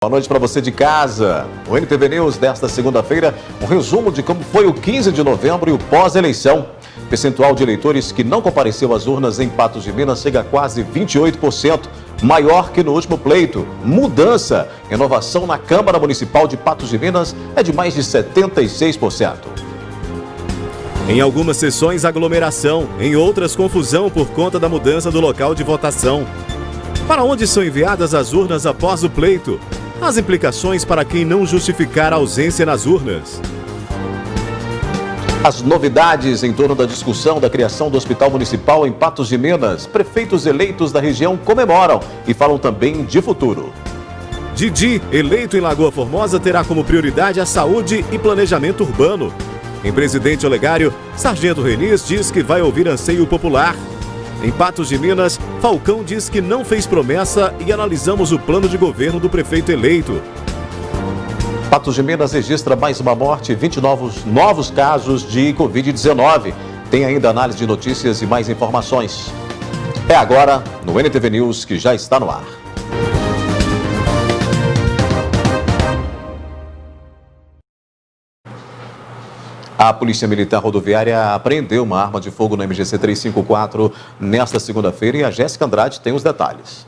Boa noite para você de casa. O NTV News desta segunda-feira, um resumo de como foi o 15 de novembro e o pós-eleição. O percentual de eleitores que não compareceu às urnas em Patos de Minas chega a quase 28%, maior que no último pleito. Mudança. Renovação na Câmara Municipal de Patos de Minas é de mais de 76%. Em algumas sessões, aglomeração. Em outras, confusão por conta da mudança do local de votação. Para onde são enviadas as urnas após o pleito? As implicações para quem não justificar a ausência nas urnas. As novidades em torno da discussão da criação do Hospital Municipal em Patos de Minas. Prefeitos eleitos da região comemoram e falam também de futuro. Didi, eleito em Lagoa Formosa, terá como prioridade a saúde e planejamento urbano. Em Presidente Olegário, Sargento Renis diz que vai ouvir anseio popular. Em Patos de Minas, Falcão diz que não fez promessa e analisamos o plano de governo do prefeito eleito. Patos de Minas registra mais uma morte e 20 novos casos de Covid-19. Tem ainda análise de notícias e mais informações. É agora no NTV News, que já está no ar. A Polícia Militar Rodoviária apreendeu uma arma de fogo no MGC 354 nesta segunda-feira e a Jéssica Andrade tem os detalhes.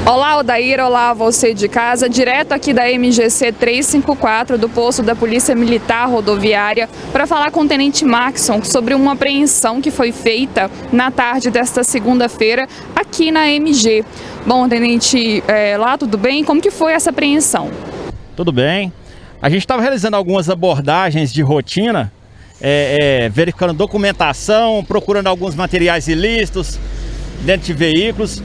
Olá, Odair, olá você de casa, direto aqui da MGC 354 do posto da Polícia Militar Rodoviária para falar com o Tenente Maxson sobre uma apreensão que foi feita na tarde desta segunda-feira aqui na MG. Bom, Tenente, lá tudo bem? Como que foi essa apreensão? Tudo bem. A gente estava realizando algumas abordagens de rotina, verificando documentação, procurando alguns materiais ilícitos dentro de veículos.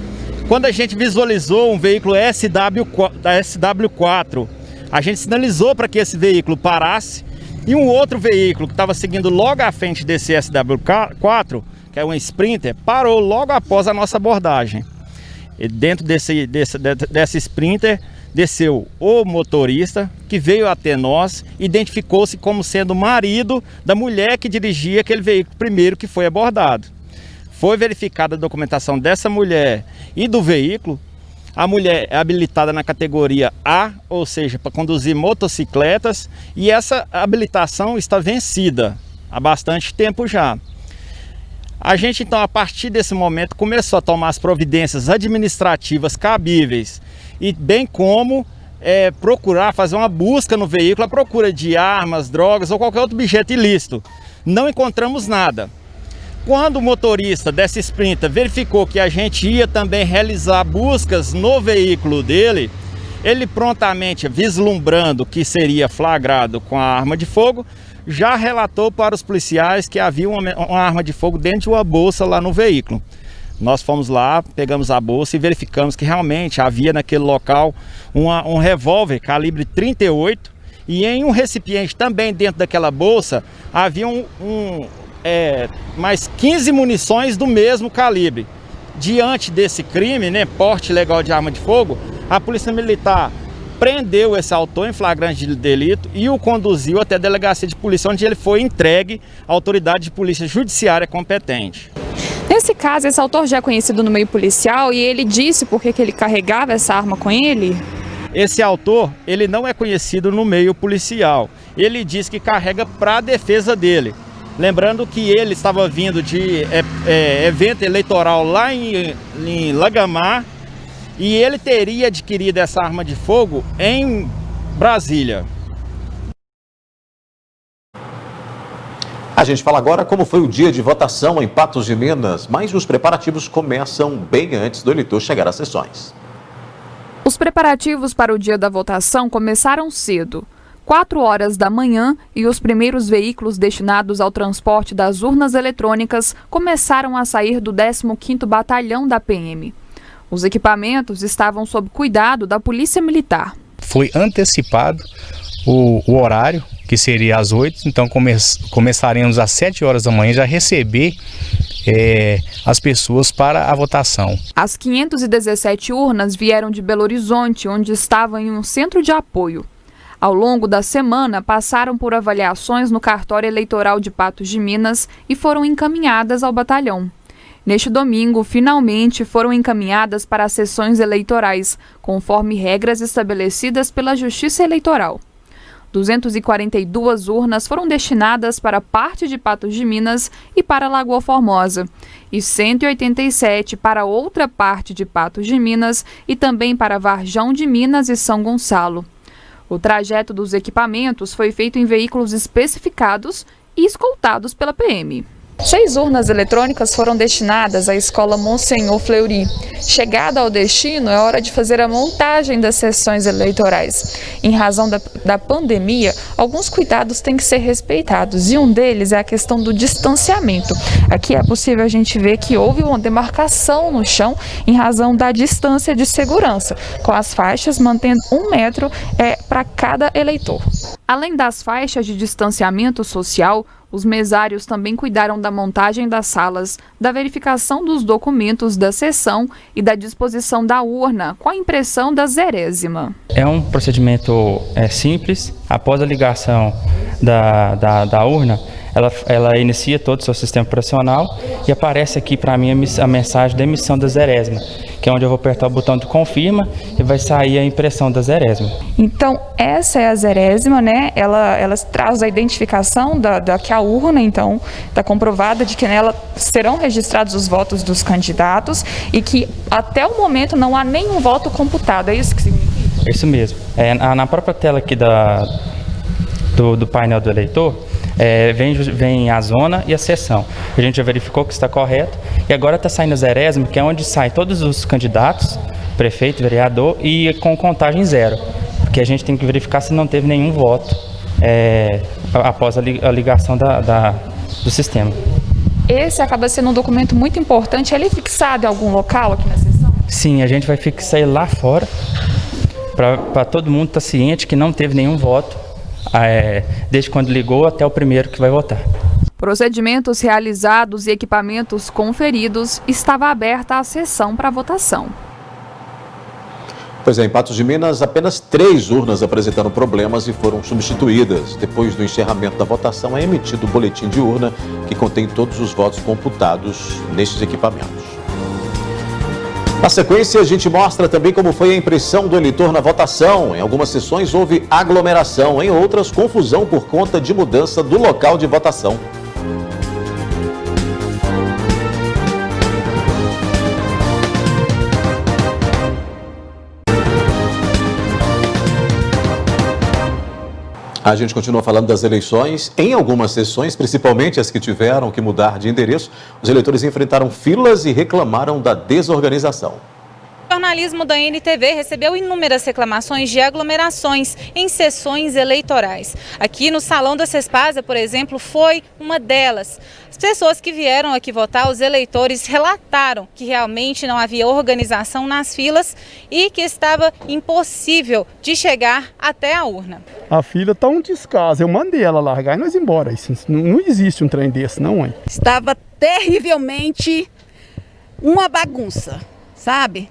Quando a gente visualizou um veículo SW4, a gente sinalizou para que esse veículo parasse e um outro veículo que estava seguindo logo à frente desse SW4, que é um Sprinter, parou logo após a nossa abordagem. E dentro desse Sprinter, desceu o motorista, que veio até nós, identificou-se como sendo o marido da mulher que dirigia aquele veículo primeiro que foi abordado. Foi verificada a documentação dessa mulher e do veículo. A mulher é habilitada na categoria A, ou seja, para conduzir motocicletas, e essa habilitação está vencida há bastante tempo já. A gente, então, a partir desse momento, começou a tomar as providências administrativas cabíveis e bem como procurar fazer uma busca no veículo, à procura de armas, drogas ou qualquer outro objeto ilícito. Não encontramos nada. Quando o motorista dessa Sprinter verificou que a gente ia também realizar buscas no veículo dele, ele prontamente, vislumbrando que seria flagrado com a arma de fogo, já relatou para os policiais que havia uma arma de fogo dentro de uma bolsa lá no veículo. Nós fomos lá, pegamos a bolsa e verificamos que realmente havia naquele local um revólver calibre 38 e em um recipiente também dentro daquela bolsa havia mais 15 munições do mesmo calibre. Diante desse crime, porte ilegal de arma de fogo, a Polícia Militar prendeu esse autor em flagrante de delito e o conduziu até a delegacia de polícia, onde ele foi entregue à autoridade de polícia judiciária competente. Nesse caso, esse autor já é conhecido no meio policial e ele disse por que ele carregava essa arma com ele? Esse autor, ele não é conhecido no meio policial. Ele diz que carrega para a defesa dele. Lembrando que ele estava vindo de evento eleitoral lá em Lagamar e ele teria adquirido essa arma de fogo em Brasília. A gente fala agora como foi o dia de votação em Patos de Minas, mas os preparativos começam bem antes do eleitor chegar às sessões. Os preparativos para o dia da votação começaram cedo. 4 horas da manhã e os primeiros veículos destinados ao transporte das urnas eletrônicas começaram a sair do 15º Batalhão da PM. Os equipamentos estavam sob cuidado da Polícia Militar. Foi antecipado o horário, que seria às 8, então começaremos às 7 horas da manhã já receber as pessoas para a votação. As 517 urnas vieram de Belo Horizonte, onde estavam em um centro de apoio. Ao longo da semana, passaram por avaliações no cartório eleitoral de Patos de Minas e foram encaminhadas ao batalhão. Neste domingo, finalmente foram encaminhadas para as sessões eleitorais, conforme regras estabelecidas pela Justiça Eleitoral. 242 urnas foram destinadas para parte de Patos de Minas e para Lagoa Formosa, e 187 para outra parte de Patos de Minas e também para Varjão de Minas e São Gonçalo. O trajeto dos equipamentos foi feito em veículos especificados e escoltados pela PM. 6 urnas eletrônicas foram destinadas à Escola Monsenhor Fleury. Chegada ao destino, é hora de fazer a montagem das sessões eleitorais. Em razão da pandemia, alguns cuidados têm que ser respeitados e um deles é a questão do distanciamento. Aqui é possível a gente ver que houve uma demarcação no chão em razão da distância de segurança, com as faixas mantendo 1 metro para cada eleitor. Além das faixas de distanciamento social, os mesários também cuidaram da montagem das salas, da verificação dos documentos da sessão e da disposição da urna, com a impressão da zerésima. É um procedimento simples. Após a ligação da urna, ela inicia todo o seu sistema operacional e aparece aqui para mim a mensagem da emissão da zerésima, que é onde eu vou apertar o botão de confirma e vai sair a impressão da zerésima. Então, essa é a zerésima, né? Ela traz a identificação que a urna, então, está comprovada de que nela serão registrados os votos dos candidatos e que até o momento não há nenhum voto computado. É isso que significa? Isso mesmo. Na própria tela aqui do painel do eleitor, vem a zona e a seção. A gente já verificou que está correto e agora está saindo a zerésima, que é onde saem todos os candidatos, prefeito, vereador, e com contagem zero, porque a gente tem que verificar se não teve nenhum voto após a ligação do sistema. Esse acaba sendo um documento muito importante. Ele é fixado em algum local aqui na sessão? Sim, a gente vai fixar ele lá fora, para todo mundo estar ciente que não teve nenhum voto, desde quando ligou até o primeiro que vai votar. Procedimentos realizados e equipamentos conferidos, estava aberta a sessão para votação. Pois é, em Patos de Minas, apenas 3 urnas apresentaram problemas e foram substituídas. Depois do encerramento da votação, é emitido o boletim de urna que contém todos os votos computados nestes equipamentos. Na sequência, a gente mostra também como foi a impressão do eleitor na votação. Em algumas sessões houve aglomeração, em outras, confusão por conta de mudança do local de votação. A gente continua falando das eleições. Em algumas sessões, principalmente as que tiveram que mudar de endereço, os eleitores enfrentaram filas e reclamaram da desorganização. O jornalismo da NTV recebeu inúmeras reclamações de aglomerações em sessões eleitorais. Aqui no Salão da Cespasa, por exemplo, foi uma delas. As pessoas que vieram aqui votar, os eleitores, relataram que realmente não havia organização nas filas e que estava impossível de chegar até a urna. A fila está um descaso. Eu mandei ela largar e nós ir embora. Isso, não existe um trem desse, não, hein? Estava terrivelmente uma bagunça. Sabe?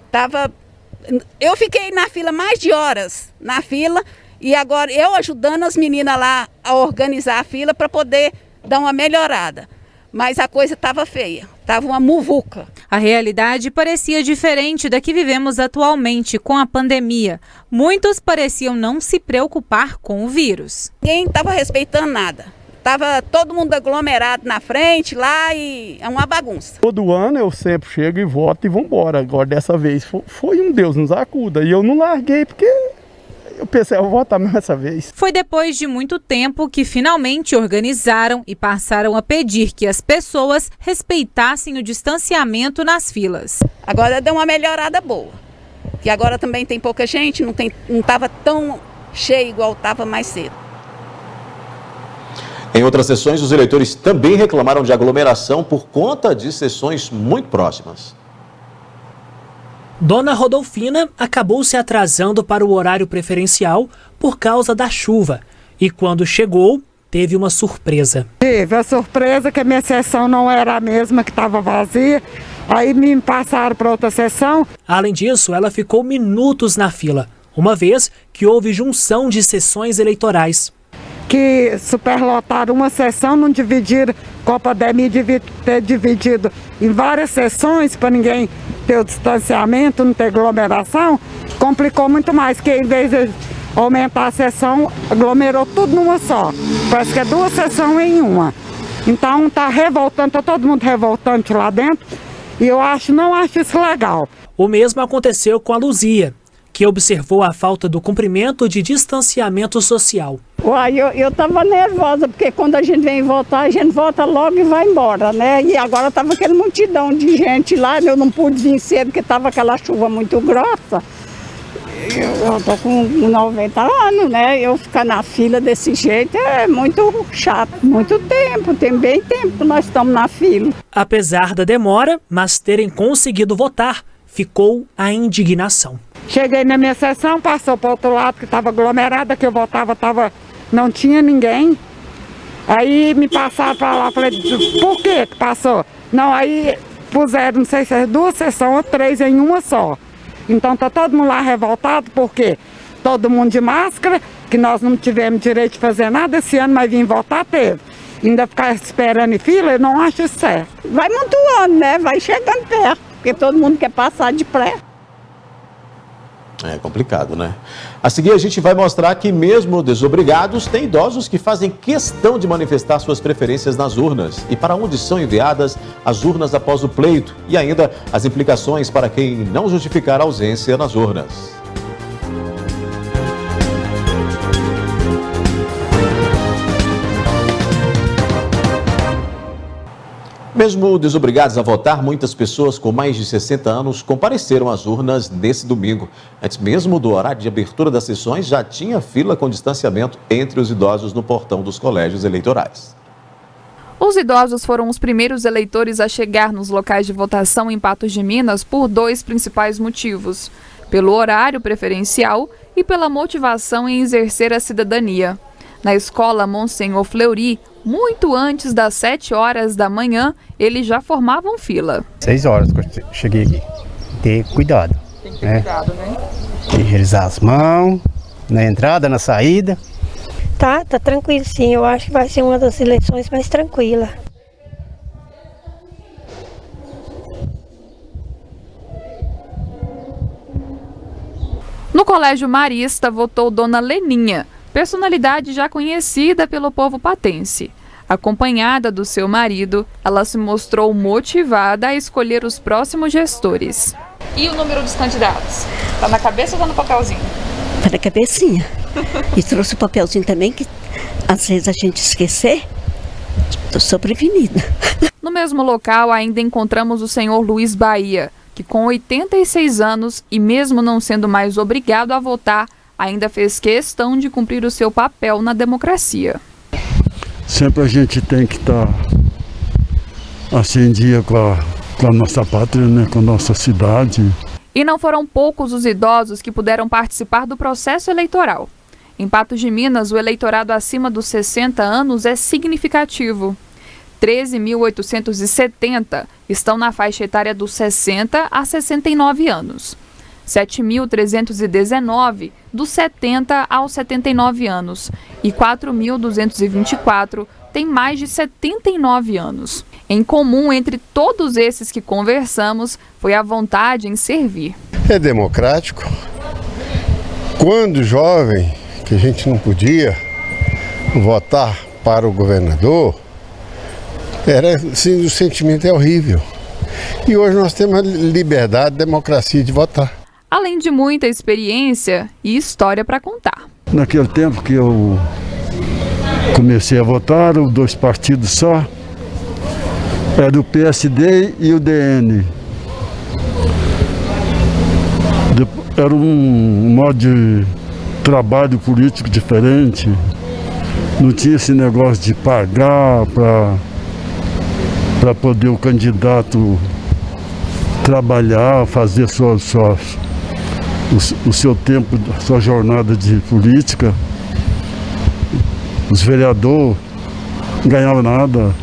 Eu fiquei na fila mais de horas na fila e agora eu ajudando as meninas lá a organizar a fila para poder dar uma melhorada. Mas a coisa estava feia, estava uma muvuca. A realidade parecia diferente da que vivemos atualmente com a pandemia. Muitos pareciam não se preocupar com o vírus. Ninguém estava respeitando nada. Estava todo mundo aglomerado na frente lá e é uma bagunça. Todo ano eu sempre chego e voto e vou embora. Agora dessa vez foi um Deus nos acuda. E eu não larguei porque eu pensei, eu vou votar mesmo essa vez. Foi depois de muito tempo que finalmente organizaram e passaram a pedir que as pessoas respeitassem o distanciamento nas filas. Agora deu uma melhorada boa. Que agora também tem pouca gente, não estava tão cheio igual estava mais cedo. Em outras sessões, os eleitores também reclamaram de aglomeração por conta de sessões muito próximas. Dona Rodolfina acabou se atrasando para o horário preferencial por causa da chuva e quando chegou, teve uma surpresa. Teve a surpresa que a minha sessão não era a mesma, que estava vazia, aí me passaram para outra sessão. Além disso, ela ficou minutos na fila, uma vez que houve junção de sessões eleitorais. Que superlotaram uma sessão, não dividiram Copa Demi devia ter dividido em várias sessões para ninguém ter o distanciamento, não ter aglomeração. Complicou muito mais, que em vez de aumentar a sessão, aglomerou tudo numa só. Parece que é 2 sessões em uma. Então tá revoltando, tá todo mundo revoltante lá dentro. E eu não acho isso legal. O mesmo aconteceu com a Luzia, que observou a falta do cumprimento de distanciamento social. Uai, eu tava nervosa, porque quando a gente vem votar, a gente vota logo e vai embora, né? E agora tava aquela multidão de gente lá, eu não pude vir cedo, porque tava aquela chuva muito grossa. Eu tô com 90 anos, né? Eu ficar na fila desse jeito é muito chato. Muito tempo, tem bem tempo que nós estamos na fila. Apesar da demora, mas terem conseguido votar, ficou a indignação. Cheguei na minha sessão, passou para o outro lado, que estava aglomerada, que eu votava, não tinha ninguém. Aí me passaram para lá, falei, por que passou? Não, aí puseram, não sei se é 2 sessões ou 3 em uma só. Então tá todo mundo lá revoltado, porque todo mundo de máscara, que nós não tivemos direito de fazer nada esse ano, mas vim votar, teve. Ainda ficar esperando em fila, eu não acho isso certo. Vai montuando, né? Vai chegando perto, porque todo mundo quer passar de pré. É complicado, né? A seguir, a gente vai mostrar que mesmo desobrigados, tem idosos que fazem questão de manifestar suas preferências nas urnas e para onde são enviadas as urnas após o pleito e ainda as implicações para quem não justificar a ausência nas urnas. Mesmo desobrigados a votar, muitas pessoas com mais de 60 anos compareceram às urnas nesse domingo. Antes mesmo do horário de abertura das sessões, já tinha fila com distanciamento entre os idosos no portão dos colégios eleitorais. Os idosos foram os primeiros eleitores a chegar nos locais de votação em Patos de Minas por 2 principais motivos: pelo horário preferencial e pela motivação em exercer a cidadania. Na escola Monsenhor Fleury, muito antes das 7 horas da manhã, eles já formavam fila. 6 horas que eu cheguei aqui. Ter cuidado. Tem que ter cuidado, né? Higienizar as mãos, na entrada, na saída. Tá tranquilo sim. Eu acho que vai ser uma das eleições mais tranquilas. No Colégio Marista, votou Dona Leninha, personalidade já conhecida pelo povo patense. Acompanhada do seu marido, ela se mostrou motivada a escolher os próximos gestores. E o número dos candidatos? Tá na cabeça ou tá no papelzinho? Tá na cabecinha. E trouxe o papelzinho também, que às vezes a gente esquecer. Tô só prevenida. No mesmo local ainda encontramos o senhor Luiz Bahia, que com 86 anos e mesmo não sendo mais obrigado a votar, ainda fez questão de cumprir o seu papel na democracia. Sempre a gente tem que estar assim em dia com a nossa pátria, né, com a nossa cidade. E não foram poucos os idosos que puderam participar do processo eleitoral. Em Patos de Minas, o eleitorado acima dos 60 anos é significativo. 13.870 estão na faixa etária dos 60 a 69 anos. 7.319 dos 70 aos 79 anos e 4.224 têm mais de 79 anos. Em comum entre todos esses que conversamos foi a vontade em servir. É democrático. Quando jovem, que a gente não podia votar para o governador, era assim, o sentimento é horrível. E hoje nós temos a liberdade, a democracia de votar. Além de muita experiência e história para contar. Naquele tempo que eu comecei a votar, 2 partidos só, era o PSD e o DN. Era um modo de trabalho político diferente, não tinha esse negócio de pagar para poder o candidato trabalhar, fazer o seu tempo, a sua jornada de política. Os vereadores não ganhavam nada.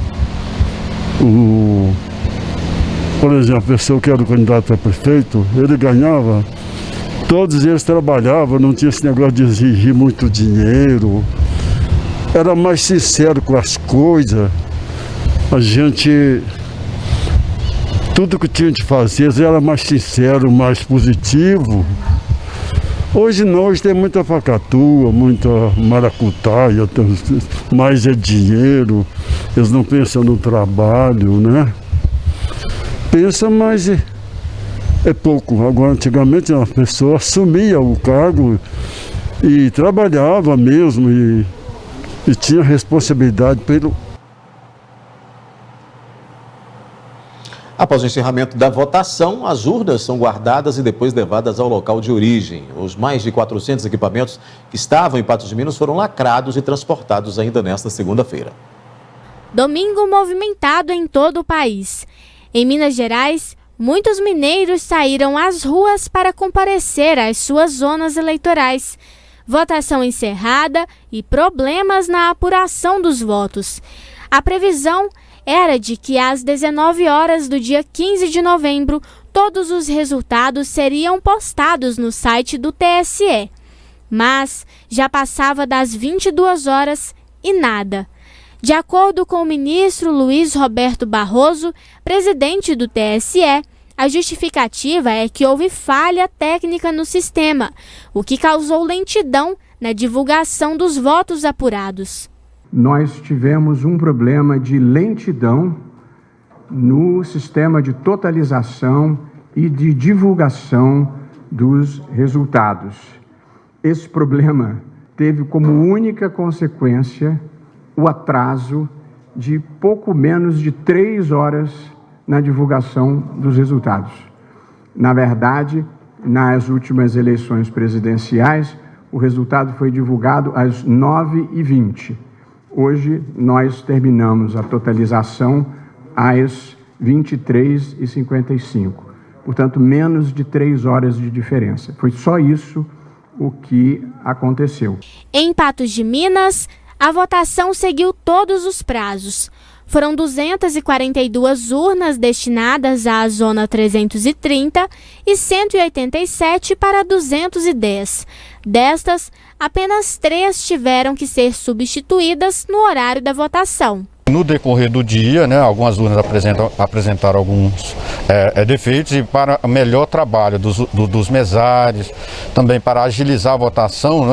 Por exemplo, a pessoa que era o candidato a prefeito, ele ganhava. Todos eles trabalhavam, não tinha esse negócio de exigir muito dinheiro. Era mais sincero com as coisas. a gente, tudo que tinha de fazer era mais sincero, mais positivo. Hoje não, hoje tem muita facatua, muita maracutaia, mais é dinheiro, eles não pensam no trabalho, né? Pensa, mas é pouco. Agora, antigamente, a pessoa assumia o cargo e trabalhava mesmo e tinha responsabilidade pelo... Após o encerramento da votação, as urnas são guardadas e depois levadas ao local de origem. Os mais de 400 equipamentos que estavam em Patos de Minas foram lacrados e transportados ainda nesta segunda-feira. Domingo movimentado em todo o país. Em Minas Gerais, muitos mineiros saíram às ruas para comparecer às suas zonas eleitorais. Votação encerrada e problemas na apuração dos votos. A previsão era de que às 19 horas do dia 15 de novembro, todos os resultados seriam postados no site do TSE. Mas já passava das 22 horas e nada. De acordo com o ministro Luiz Roberto Barroso, presidente do TSE, a justificativa é que houve falha técnica no sistema, o que causou lentidão na divulgação dos votos apurados. Nós tivemos um problema de lentidão no sistema de totalização e de divulgação dos resultados. Esse problema teve como única consequência o atraso de pouco menos de 3 horas na divulgação dos resultados. Na verdade, nas últimas eleições presidenciais, o resultado foi divulgado às 9h20. Hoje, nós terminamos a totalização às 23h55. Portanto, menos de 3 horas de diferença. Foi só isso o que aconteceu. Em Patos de Minas, a votação seguiu todos os prazos. Foram 242 urnas destinadas à Zona 330 e 187 para 210. Destas, apenas 3 tiveram que ser substituídas no horário da votação. No decorrer do dia, algumas urnas apresentaram alguns defeitos, e para melhor trabalho dos mesários, também para agilizar a votação,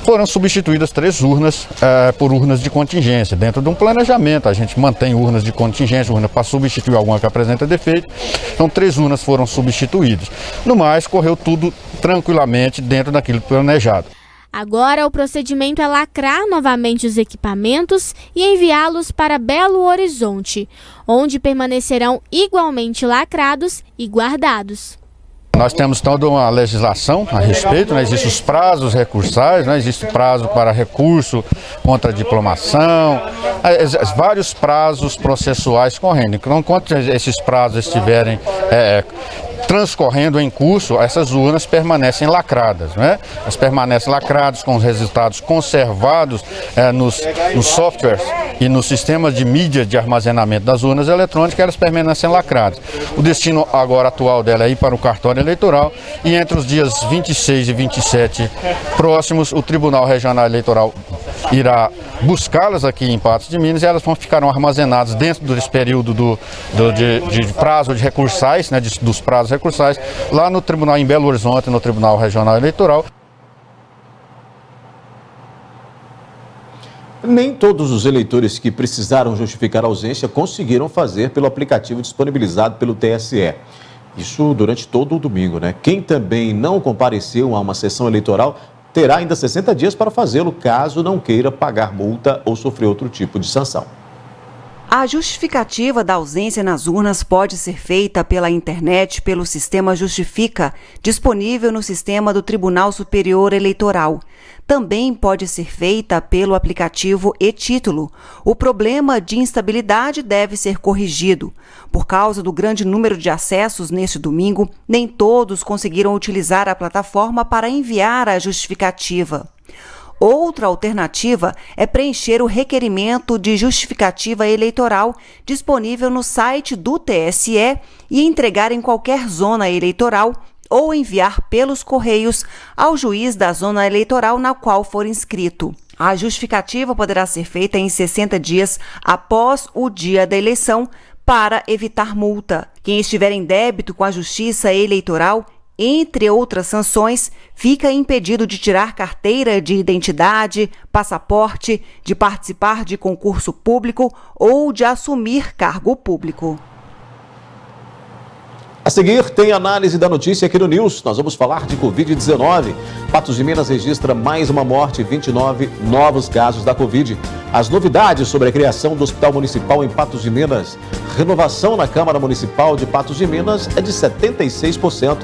foram substituídas 3 urnas por urnas de contingência. Dentro de um planejamento, a gente mantém urnas de contingência, urna para substituir alguma que apresenta defeito. Então 3 urnas foram substituídas. No mais, correu tudo tranquilamente dentro daquilo planejado. Agora o procedimento é lacrar novamente os equipamentos e enviá-los para Belo Horizonte, onde permanecerão igualmente lacrados e guardados. Nós temos toda uma legislação a respeito, existem os prazos recursais, existe prazo para recurso contra a diplomação, vários prazos processuais correndo. Então, enquanto esses prazos estiverem transcorrendo em curso, essas urnas permanecem lacradas, Elas permanecem lacradas com os resultados conservados nos softwares e nos sistemas de mídia de armazenamento das urnas eletrônicas, elas permanecem lacradas. O destino agora atual dela é ir para o cartório eleitoral, e entre os dias 26 e 27 próximos, o Tribunal Regional Eleitoral irá buscá-las aqui em Patos de Minas, e elas ficarão armazenadas dentro desse período de prazo de recursais, dos prazos recursais, lá no Tribunal em Belo Horizonte, no Tribunal Regional Eleitoral. Nem todos os eleitores que precisaram justificar a ausência conseguiram fazer pelo aplicativo disponibilizado pelo TSE. Isso durante todo o domingo, Quem também não compareceu a uma sessão eleitoral terá ainda 60 dias para fazê-lo, caso não queira pagar multa ou sofrer outro tipo de sanção. A justificativa da ausência nas urnas pode ser feita pela internet pelo sistema Justifica, disponível no sistema do Tribunal Superior Eleitoral. Também pode ser feita pelo aplicativo e-Título. O problema de instabilidade deve ser corrigido. Por causa do grande número de acessos neste domingo, nem todos conseguiram utilizar a plataforma para enviar a justificativa. Outra alternativa é preencher o requerimento de justificativa eleitoral disponível no site do TSE e entregar em qualquer zona eleitoral ou enviar pelos correios ao juiz da zona eleitoral na qual for inscrito. A justificativa poderá ser feita em 60 dias após o dia da eleição para evitar multa. Quem estiver em débito com a Justiça Eleitoral, entre outras sanções, fica impedido de tirar carteira de identidade, passaporte, de participar de concurso público ou de assumir cargo público. A seguir, tem análise da notícia aqui no News. Nós vamos falar de Covid-19. Patos de Minas registra mais uma morte e 29 novos casos da Covid. As novidades sobre a criação do Hospital Municipal em Patos de Minas. Renovação na Câmara Municipal de Patos de Minas é de 76%.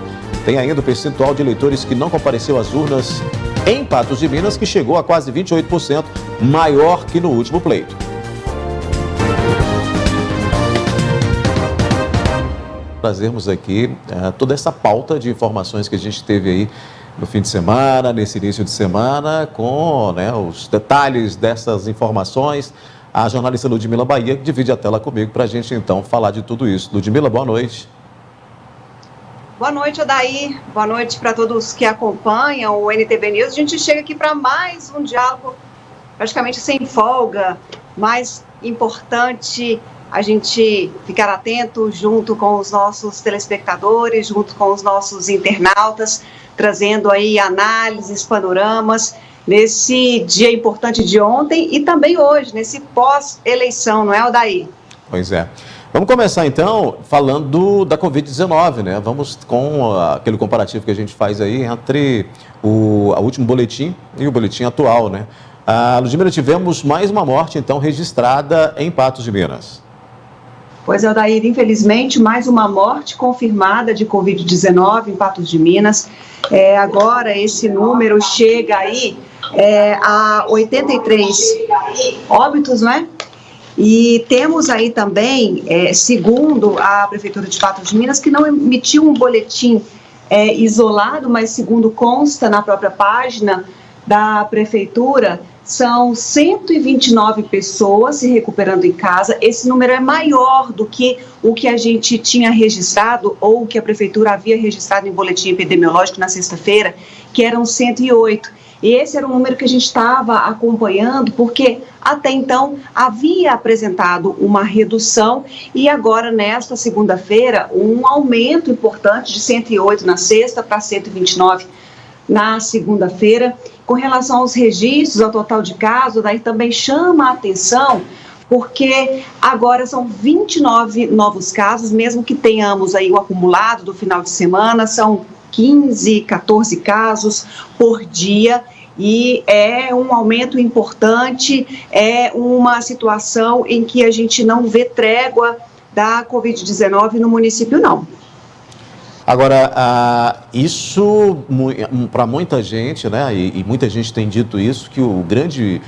Tem ainda o percentual de eleitores que não compareceu às urnas em Patos de Minas, que chegou a quase 28%, maior que no último pleito. Trazermos aqui toda essa pauta de informações que a gente teve aí no fim de semana, nesse início de semana, com os detalhes dessas informações. A jornalista Ludmila Bahia divide a tela comigo para a gente então falar de tudo isso. Ludmila, boa noite. Boa noite, Odair. Boa noite para todos que acompanham o NTV News. A gente chega aqui para mais um diálogo praticamente sem folga, mais importante a gente ficar atento junto com os nossos telespectadores, junto com os nossos internautas, trazendo aí análises, panoramas, nesse dia importante de ontem e também hoje, nesse pós-eleição, não é, Odair? Pois é. Vamos começar então falando da Covid-19, né? Vamos com aquele comparativo que a gente faz aí entre o último boletim e o boletim atual, né? Ludmila, tivemos mais uma morte então registrada em Patos de Minas. Pois é, Odair, infelizmente, mais uma morte confirmada de Covid-19 em Patos de Minas. Agora esse número chega aí a 83 óbitos, não é? E temos aí também, segundo a Prefeitura de Patos de Minas, que não emitiu um boletim isolado, mas segundo consta na própria página da Prefeitura, são 129 pessoas se recuperando em casa. Esse número é maior do que o que a gente tinha registrado ou o que a Prefeitura havia registrado em boletim epidemiológico na sexta-feira, que eram 108. E esse era um número que a gente estava acompanhando, porque até então havia apresentado uma redução e agora, nesta segunda-feira, um aumento importante de 108 na sexta para 129 na segunda-feira. Com relação aos registros, ao total de casos, daí também chama a atenção, porque agora são 29 novos casos, mesmo que tenhamos aí o acumulado do final de semana, são 15, 14 casos por dia, e é um aumento importante, é uma situação em que a gente não vê trégua da Covid-19 no município, não. Agora, isso para muita gente, né, e muita gente tem dito isso, que o grande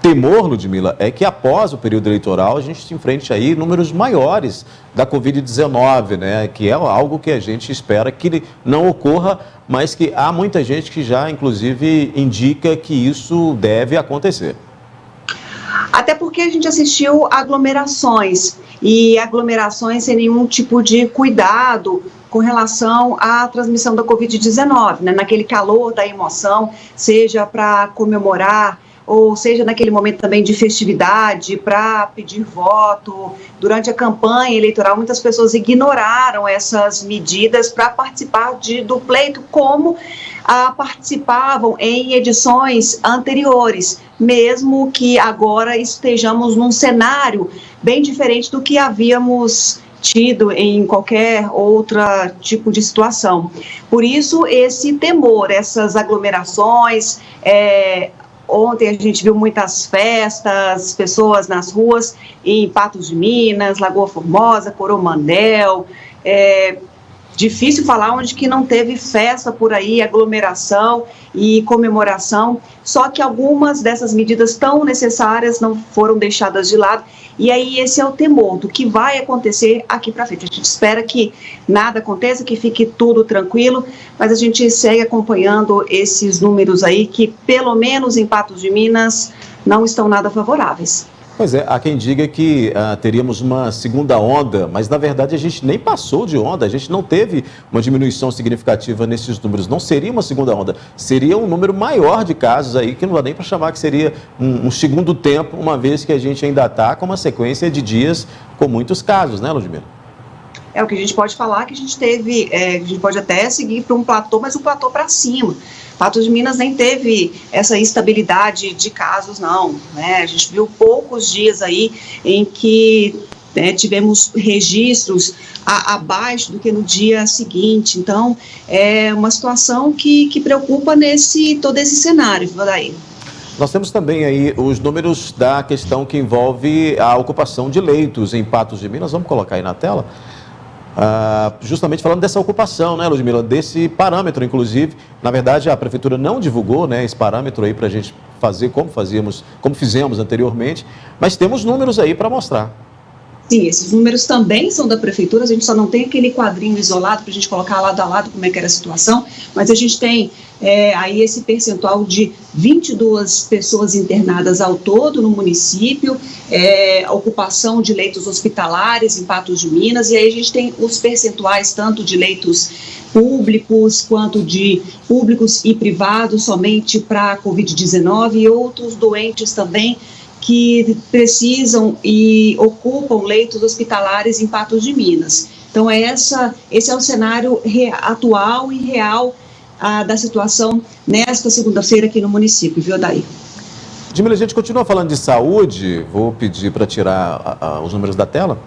temor, Ludmila, é que após o período eleitoral a gente se enfrente aí números maiores da Covid-19, né, que é algo que a gente espera que não ocorra, mas que há muita gente que já, inclusive, indica que isso deve acontecer. Até porque a gente assistiu aglomerações, e aglomerações sem nenhum tipo de cuidado com relação à transmissão da Covid-19, né? Naquele calor da emoção, seja para comemorar, ou seja naquele momento também de festividade, para pedir voto. Durante a campanha eleitoral, muitas pessoas ignoraram essas medidas para participar do pleito, como participavam em edições anteriores, mesmo que agora estejamos num cenário bem diferente do que havíamos tido em qualquer outro tipo de situação. Por isso, esse temor, essas aglomerações. Ontem a gente viu muitas festas, pessoas nas ruas em Patos de Minas, Lagoa Formosa, Coromandel. Difícil falar onde que não teve festa por aí, aglomeração e comemoração, só que algumas dessas medidas tão necessárias não foram deixadas de lado, e aí esse é o temor do que vai acontecer aqui para frente. A gente espera que nada aconteça, que fique tudo tranquilo, mas a gente segue acompanhando esses números aí, que pelo menos em Patos de Minas não estão nada favoráveis. Pois é, há quem diga que teríamos uma segunda onda, mas na verdade a gente nem passou de onda, a gente não teve uma diminuição significativa nesses números. Não seria uma segunda onda, seria um número maior de casos aí, que não dá nem para chamar que seria um segundo tempo, uma vez que a gente ainda está com uma sequência de dias com muitos casos, né, Ludmila? O que a gente pode falar que a gente teve, a gente pode até seguir para um platô, mas um platô para cima. Patos de Minas nem teve essa estabilidade de casos, não, né? A gente viu poucos dias aí em que tivemos registros abaixo do que no dia seguinte. Então, é uma situação que preocupa todo esse cenário, Daí. Nós temos também aí os números da questão que envolve a ocupação de leitos em Patos de Minas. Vamos colocar aí na tela? Justamente falando dessa ocupação, né, Ludmila, desse parâmetro, inclusive. Na verdade, a Prefeitura não divulgou, né, esse parâmetro aí para a gente fazer como fizemos anteriormente, mas temos números aí para mostrar. Sim, esses números também são da Prefeitura, a gente só não tem aquele quadrinho isolado para a gente colocar lado a lado como é que era a situação, mas a gente tem aí esse percentual de 22 pessoas internadas ao todo no município, a ocupação de leitos hospitalares em Patos de Minas, e aí a gente tem os percentuais tanto de leitos públicos quanto de públicos e privados somente para a Covid-19 e outros doentes também que precisam e ocupam leitos hospitalares em Patos de Minas. Então, esse é o cenário atual e real da situação nesta segunda-feira aqui no município, viu, Daí? Ludmila, a gente continua falando de saúde, vou pedir para tirar os números da tela,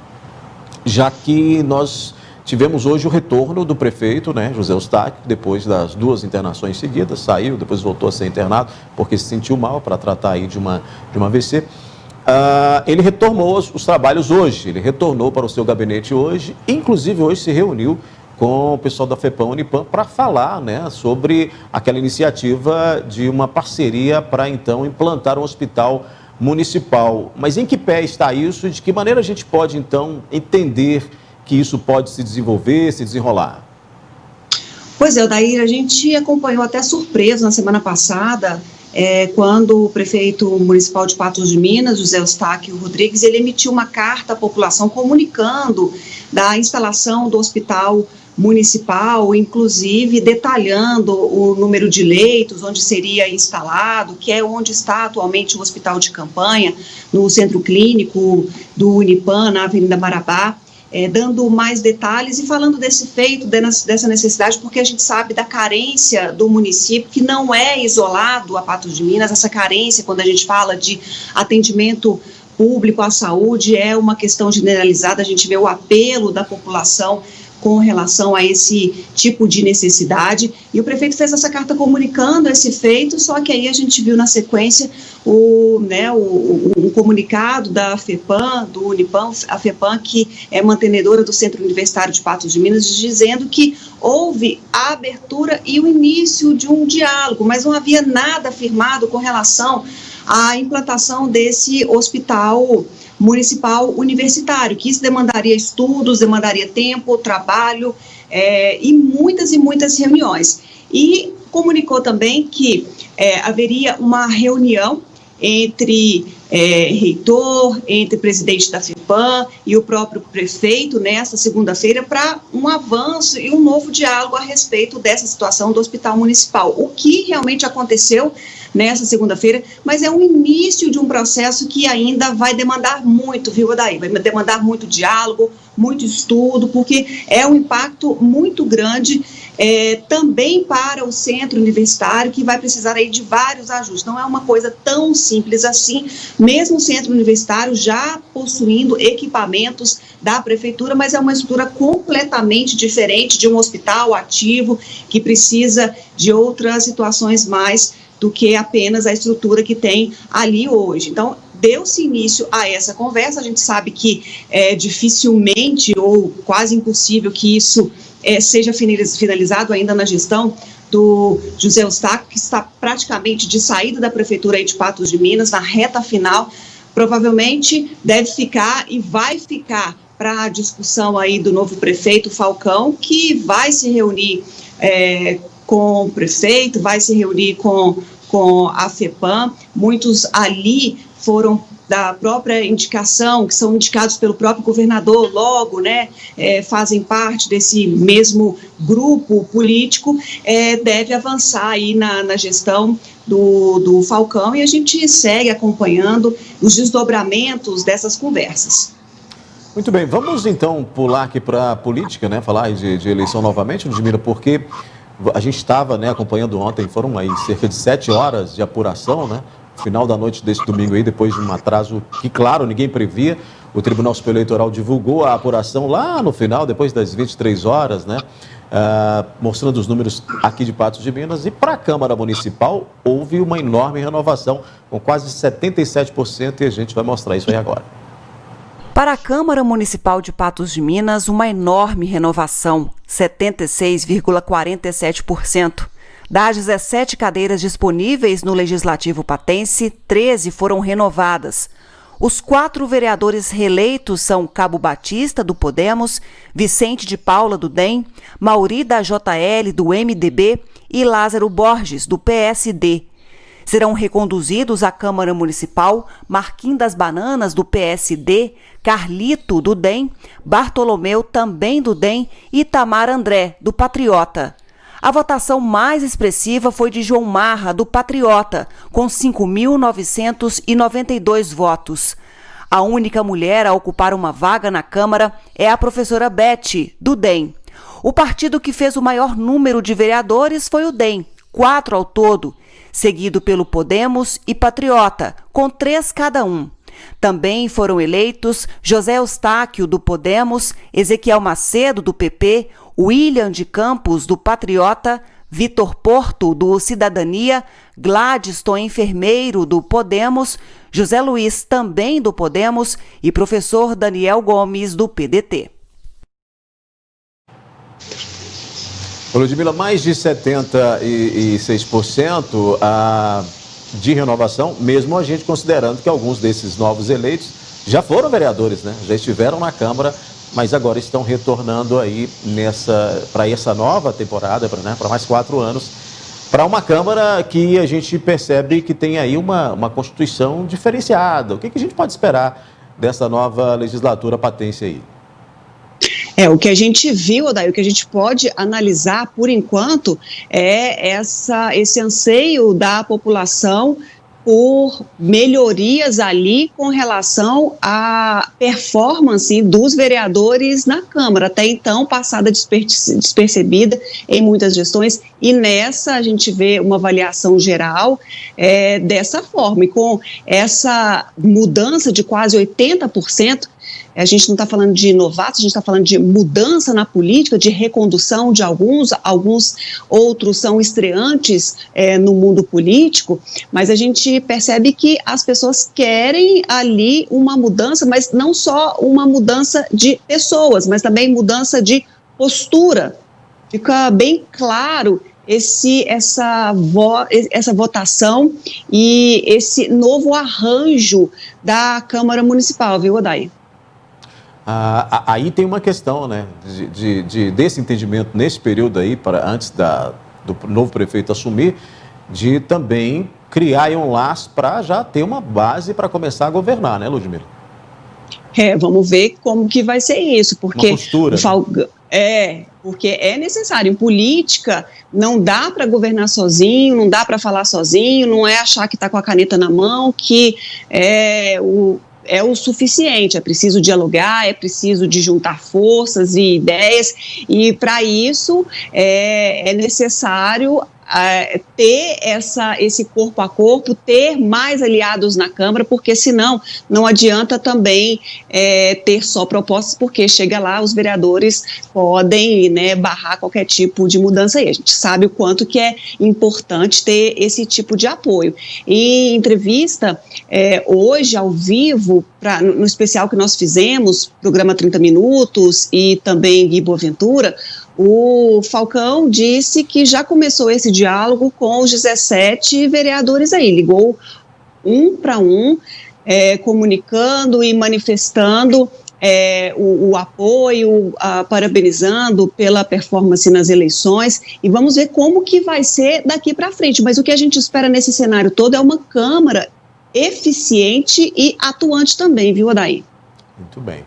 já que nós tivemos hoje o retorno do prefeito, né, José Eustáquio, depois das 2 internações seguidas, saiu, depois voltou a ser internado, porque se sentiu mal para tratar aí de uma AVC. Ele retomou os trabalhos hoje, ele retornou para o seu gabinete hoje, inclusive hoje se reuniu com o pessoal da FEPAM Unipam para falar, né, sobre aquela iniciativa de uma parceria para então implantar um hospital municipal. Mas em que pé está isso e de que maneira a gente pode então entender que isso pode se desenvolver, se desenrolar? Pois é, Odair, a gente acompanhou até surpresa na semana passada, quando o prefeito municipal de Patos de Minas, José Eustáquio Rodrigues, ele emitiu uma carta à população comunicando da instalação do hospital municipal, inclusive detalhando o número de leitos, onde seria instalado, que é onde está atualmente o hospital de campanha, no centro clínico do Unipam, na Avenida Marabá, dando mais detalhes e falando desse feito, dessa necessidade, porque a gente sabe da carência do município, que não é isolado a Patos de Minas. Essa carência, quando a gente fala de atendimento público à saúde, é uma questão generalizada. A gente vê o apelo da população com relação a esse tipo de necessidade, e o prefeito fez essa carta comunicando esse feito, só que aí a gente viu na sequência um comunicado da FEPAM, do Unipam, a FEPAM, que é mantenedora do Centro Universitário de Patos de Minas, dizendo que houve a abertura e o início de um diálogo, mas não havia nada afirmado com relação à implantação desse hospital municipal universitário, que isso demandaria estudos, demandaria tempo, trabalho e muitas reuniões. E comunicou também que haveria uma reunião entre reitor, entre presidente da FEPAM e o próprio prefeito nesta segunda-feira para um avanço e um novo diálogo a respeito dessa situação do hospital municipal. O que realmente aconteceu nessa segunda-feira, mas é um início de um processo que ainda vai demandar muito, viu, Odair? Vai demandar muito diálogo, muito estudo, porque é um impacto muito grande também para o centro universitário, que vai precisar aí de vários ajustes. Não é uma coisa tão simples assim, mesmo o centro universitário já possuindo equipamentos da prefeitura, mas é uma estrutura completamente diferente de um hospital ativo, que precisa de outras situações mais do que apenas a estrutura que tem ali hoje. Então, deu-se início a essa conversa. A gente sabe que dificilmente ou quase impossível que isso seja finalizado ainda na gestão do José Eustáquio, que está praticamente de saída da prefeitura aí de Patos de Minas, na reta final. Provavelmente deve ficar e vai ficar para a discussão aí do novo prefeito Falcão, que vai se reunir com o prefeito, vai se reunir com a FEPAM. Muitos ali foram da própria indicação, que são indicados pelo próprio governador, logo, né, fazem parte desse mesmo grupo político, deve avançar aí na gestão do Falcão, e a gente segue acompanhando os desdobramentos dessas conversas. Muito bem, vamos então pular aqui para a política, né, falar de eleição novamente, Ludmila, porque a gente estava, né, acompanhando ontem, foram aí cerca de 7 horas de apuração, né, final da noite desse domingo aí, depois de um atraso que, claro, ninguém previa. O Tribunal Superior Eleitoral divulgou a apuração lá no final, depois das 23 horas, né, mostrando os números aqui de Patos de Minas. E para a Câmara Municipal houve uma enorme renovação, com quase 77%, e a gente vai mostrar isso aí agora. Para a Câmara Municipal de Patos de Minas, uma enorme renovação, 76,47%. Das 17 cadeiras disponíveis no Legislativo patense, 13 foram renovadas. Os 4 vereadores reeleitos são Cabo Batista, do Podemos, Vicente de Paula, do DEM, Mauri da JL, do MDB e Lázaro Borges, do PSD. Serão reconduzidos à Câmara Municipal Marquinhos das Bananas, do PSD, Carlito, do DEM, Bartolomeu, também do DEM, e Tamar André, do Patriota. A votação mais expressiva foi de João Marra, do Patriota, com 5.992 votos. A única mulher a ocupar uma vaga na Câmara é a professora Beth, do DEM. O partido que fez o maior número de vereadores foi o DEM, 4 ao todo, seguido pelo Podemos e Patriota, com 3 cada um. Também foram eleitos José Eustáquio, do Podemos, Ezequiel Macedo, do PP, William de Campos, do Patriota, Vitor Porto, do Cidadania, Gladstone Enfermeiro, do Podemos, José Luiz, também do Podemos, e professor Daniel Gomes, do PDT. Ludmila, mais de 76% de renovação, mesmo a gente considerando que alguns desses novos eleitos já foram vereadores, né? Já estiveram na Câmara, mas agora estão retornando aí para essa nova temporada, para mais 4 anos, para uma Câmara que a gente percebe que tem aí uma Constituição diferenciada. O que a gente pode esperar dessa nova legislatura patense aí? O que a gente viu, Odair, o que a gente pode analisar por enquanto é esse anseio da população por melhorias ali com relação à performance dos vereadores na Câmara, até então passada despercebida em muitas gestões, e nessa a gente vê uma avaliação geral dessa forma, e com essa mudança de quase 80%, a gente não está falando de novatos, a gente está falando de mudança na política, de recondução de alguns outros são estreantes no mundo político, mas a gente percebe que as pessoas querem ali uma mudança, mas não só uma mudança de pessoas, mas também mudança de postura. Fica bem claro essa votação e esse novo arranjo da Câmara Municipal, viu, Odair? Aí tem uma questão, né, desse entendimento nesse período aí, antes do novo prefeito assumir, de também criar aí um laço para já ter uma base para começar a governar, né, Ludmila? Vamos ver como que vai ser isso, porque uma postura, porque é necessário. Em política, não dá para governar sozinho, não dá para falar sozinho, não é achar que está com a caneta na mão, que é o suficiente, é preciso dialogar, é preciso de juntar forças e ideias, e para isso é necessário ter esse corpo a corpo, ter mais aliados na Câmara, porque senão não adianta também ter só propostas, porque chega lá, os vereadores podem, né, barrar qualquer tipo de mudança aí. A gente sabe o quanto que é importante ter esse tipo de apoio. E em entrevista, hoje, ao vivo, no especial que nós fizemos, programa 30 Minutos e também Gui Boaventura, o Falcão disse que já começou esse diálogo com os 17 vereadores aí, ligou um para um, comunicando e manifestando o apoio, parabenizando pela performance nas eleições, e vamos ver como que vai ser daqui para frente. Mas o que a gente espera nesse cenário todo é uma Câmara eficiente e atuante também, viu, Odair? Muito bem.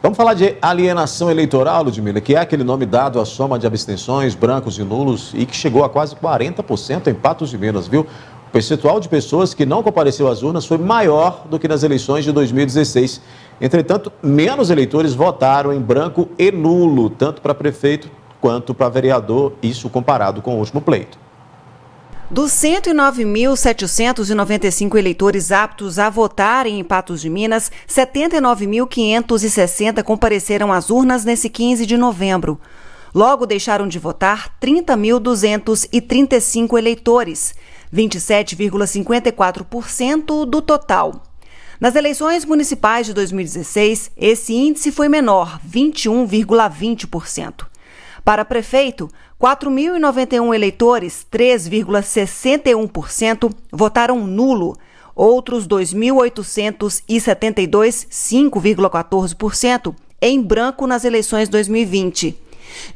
Vamos falar de alienação eleitoral, Ludmila, que é aquele nome dado à soma de abstenções, brancos e nulos, e que chegou a quase 40% em Patos de Minas, viu? O percentual de pessoas que não compareceu às urnas foi maior do que nas eleições de 2016. Entretanto, menos eleitores votaram em branco e nulo, tanto para prefeito quanto para vereador, isso comparado com o último pleito. Dos 109.795 eleitores aptos a votarem em Patos de Minas, 79.560 compareceram às urnas nesse 15 de novembro. Logo deixaram de votar 30.235 eleitores, 27,54% do total. Nas eleições municipais de 2016, esse índice foi menor, 21,20%. Para prefeito, 4.091 eleitores, 3,61%, votaram nulo. Outros 2.872, 5,14%, em branco nas eleições 2020.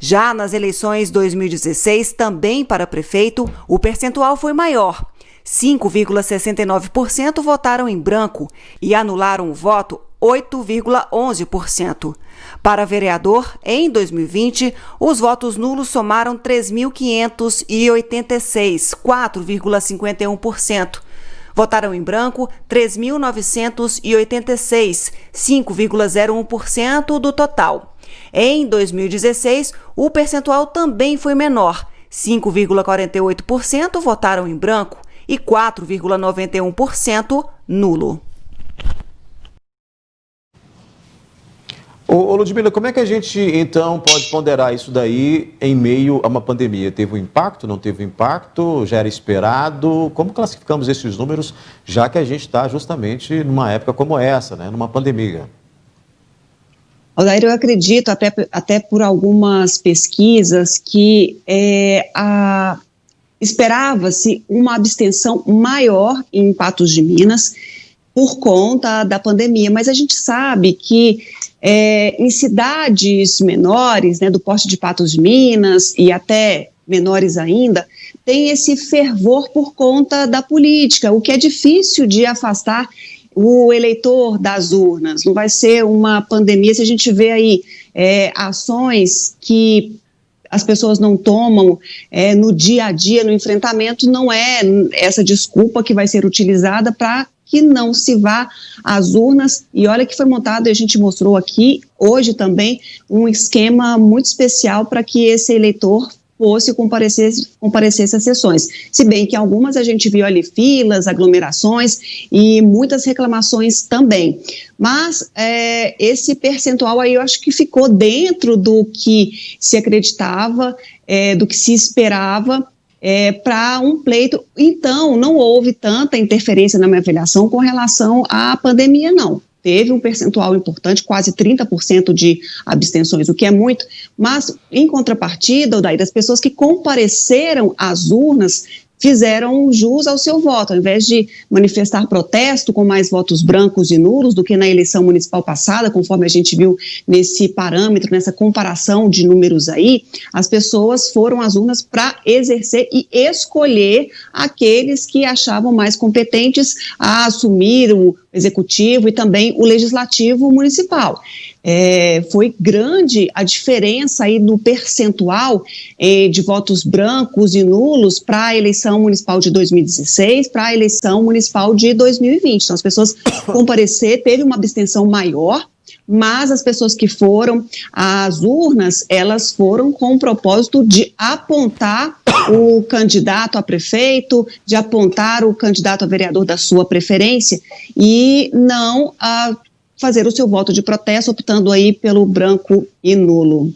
Já nas eleições 2016, também para prefeito, o percentual foi maior. 5,69% votaram em branco e anularam o voto 8,11%. Para vereador, em 2020, os votos nulos somaram 3.586, 4,51%. Votaram em branco 3.986, 5,01% do total. Em 2016, o percentual também foi menor. 5,48% votaram em branco e 4,91% nulo. Ô Ludmila, como é que a gente, então, pode ponderar isso daí em meio a uma pandemia? Teve um impacto, não teve impacto? Já era esperado? Como classificamos esses números, já que a gente está justamente numa época como essa, né? Numa pandemia? Odair, eu acredito, até por algumas pesquisas, que esperava-se uma abstenção maior em Patos de Minas por conta da pandemia, mas a gente sabe que em cidades menores, né, do porte de Patos de Minas e até menores ainda, tem esse fervor por conta da política, o que é difícil de afastar o eleitor das urnas. Não vai ser uma pandemia se a gente vê aí ações que as pessoas não tomam no dia a dia, no enfrentamento, não é essa desculpa que vai ser utilizada para que não se vá às urnas. E olha que foi montado, e a gente mostrou aqui hoje também, um esquema muito especial para que esse eleitor fosse comparecesse às sessões. Se bem que algumas a gente viu ali filas, aglomerações e muitas reclamações também. Mas esse percentual aí eu acho que ficou dentro do que se acreditava, do que se esperava, para um pleito. Então, não houve tanta interferência na minha avaliação com relação à pandemia, não. Teve um percentual importante, quase 30% de abstenções, o que é muito, mas, em contrapartida, Odair, as pessoas que compareceram às urnas fizeram jus ao seu voto, ao invés de manifestar protesto com mais votos brancos e nulos do que na eleição municipal passada, conforme a gente viu nesse parâmetro, nessa comparação de números aí, as pessoas foram às urnas para exercer e escolher aqueles que achavam mais competentes a assumir o executivo e também o legislativo municipal. Foi grande a diferença aí no percentual de votos brancos e nulos para a eleição municipal de 2016 para a eleição municipal de 2020. Então, as pessoas compareceram, teve uma abstenção maior, mas as pessoas que foram às urnas, elas foram com o propósito de apontar o candidato a prefeito, de apontar o candidato a vereador da sua preferência e não a fazer o seu voto de protesto, optando aí pelo branco e nulo.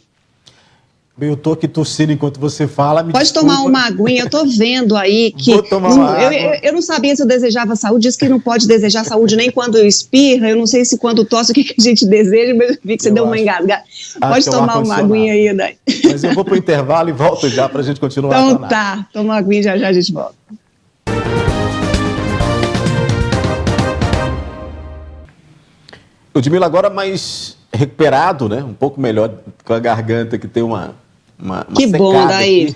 Bem, eu tô aqui tossindo enquanto você fala. Pode tomar uma aguinha, eu tô vendo aí que... Vou tomar uma água. Eu não sabia se eu desejava saúde, diz que não pode desejar saúde nem quando eu espirra, eu não sei se quando tosse o que a gente deseja, mas eu vi que você deu uma engasgada. Pode tomar uma aguinha aí, Dai. Mas eu vou pro intervalo e volto já pra gente continuar. Então tá, toma uma aguinha, já a gente volta. Ludmila, agora mais recuperado, né? Um pouco melhor com a garganta, que tem uma que bom, Daí.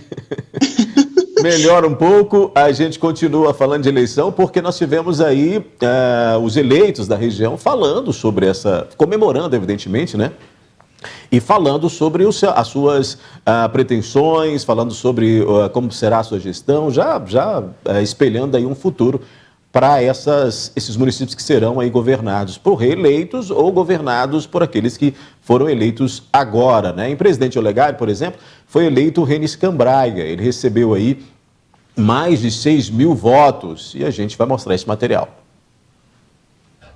melhora um pouco. A gente continua falando de eleição porque nós tivemos aí os eleitos da região falando sobre comemorando, evidentemente, né? E falando sobre as suas pretensões, falando sobre como será a sua gestão, já espelhando aí um futuro para esses municípios que serão aí governados por reeleitos ou governados por aqueles que foram eleitos agora, né? Em Presidente Olegário, por exemplo, foi eleito o Renis Cambraia. Ele recebeu aí mais de 6.000 votos e a gente vai mostrar esse material.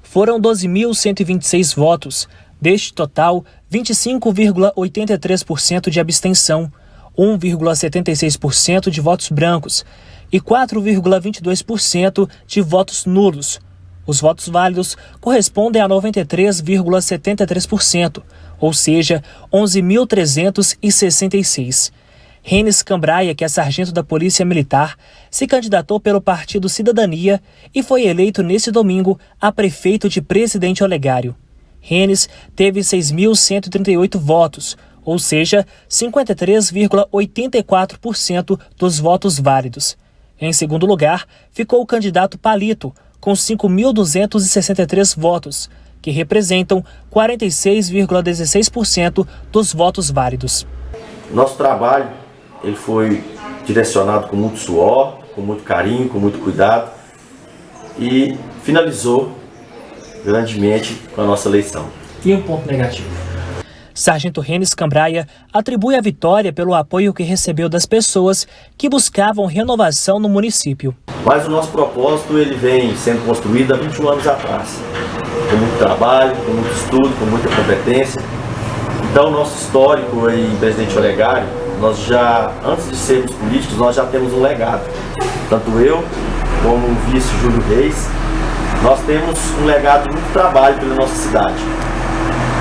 Foram 12.126 votos. Deste total, 25,83% de abstenção, 1,76% de votos brancos e 4,22% de votos nulos. Os votos válidos correspondem a 93,73%, ou seja, 11.366. Renis Cambraia, que é sargento da Polícia Militar, se candidatou pelo Partido Cidadania e foi eleito nesse domingo a prefeito de Presidente Olegário. Renis teve 6.138 votos, ou seja, 53,84% dos votos válidos. Em segundo lugar, ficou o candidato Palito, com 5.263 votos, que representam 46,16% dos votos válidos. Nosso trabalho ele foi direcionado com muito suor, com muito carinho, com muito cuidado e finalizou grandemente com a nossa eleição. E um ponto negativo? Sargento Renis Cambraia atribui a vitória pelo apoio que recebeu das pessoas que buscavam renovação no município. Mas o nosso propósito ele vem sendo construído há 21 anos atrás, com muito trabalho, com muito estudo, com muita competência. Então, nosso histórico em Presidente Olegário, nós já, antes de sermos políticos, nós já temos um legado. Tanto eu, como o vice Júlio Reis, nós temos um legado de muito trabalho pela nossa cidade.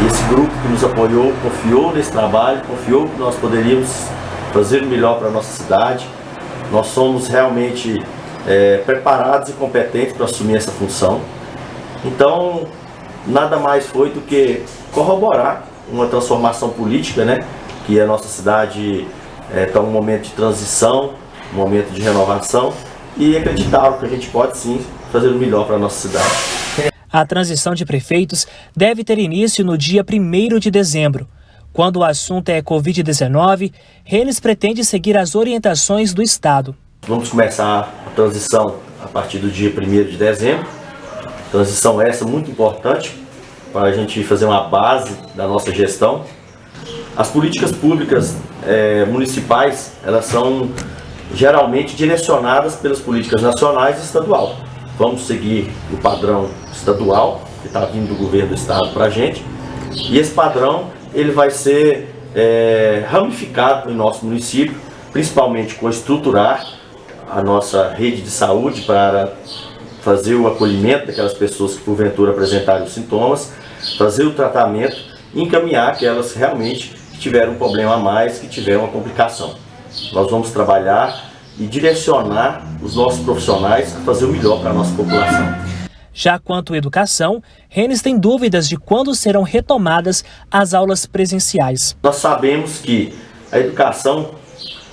E esse grupo que nos apoiou, confiou nesse trabalho, confiou que nós poderíamos fazer o melhor para a nossa cidade. Nós somos realmente preparados e competentes para assumir essa função. Então, nada mais foi do que corroborar uma transformação política, né? Que a nossa cidade está num momento de transição, um momento de renovação, e acreditar que a gente pode sim fazer o melhor para a nossa cidade. A transição de prefeitos deve ter início no dia 1º de dezembro. Quando o assunto é Covid-19, Renis pretende seguir as orientações do Estado. Vamos começar a transição a partir do dia 1º de dezembro. Transição essa muito importante para a gente fazer uma base da nossa gestão. As políticas públicas municipais, elas são geralmente direcionadas pelas políticas nacionais e estadual. Vamos seguir o padrão estadual, que está vindo do governo do estado para a gente, e esse padrão ele vai ser ramificado no nosso município, principalmente com estruturar a nossa rede de saúde para fazer o acolhimento daquelas pessoas que porventura apresentarem os sintomas, fazer o tratamento e encaminhar aquelas realmente que tiveram um problema a mais, que tiveram uma complicação. Nós vamos trabalhar e direcionar os nossos profissionais a fazer o melhor para a nossa população. Já quanto à educação, Renis tem dúvidas de quando serão retomadas as aulas presenciais. Nós sabemos que a educação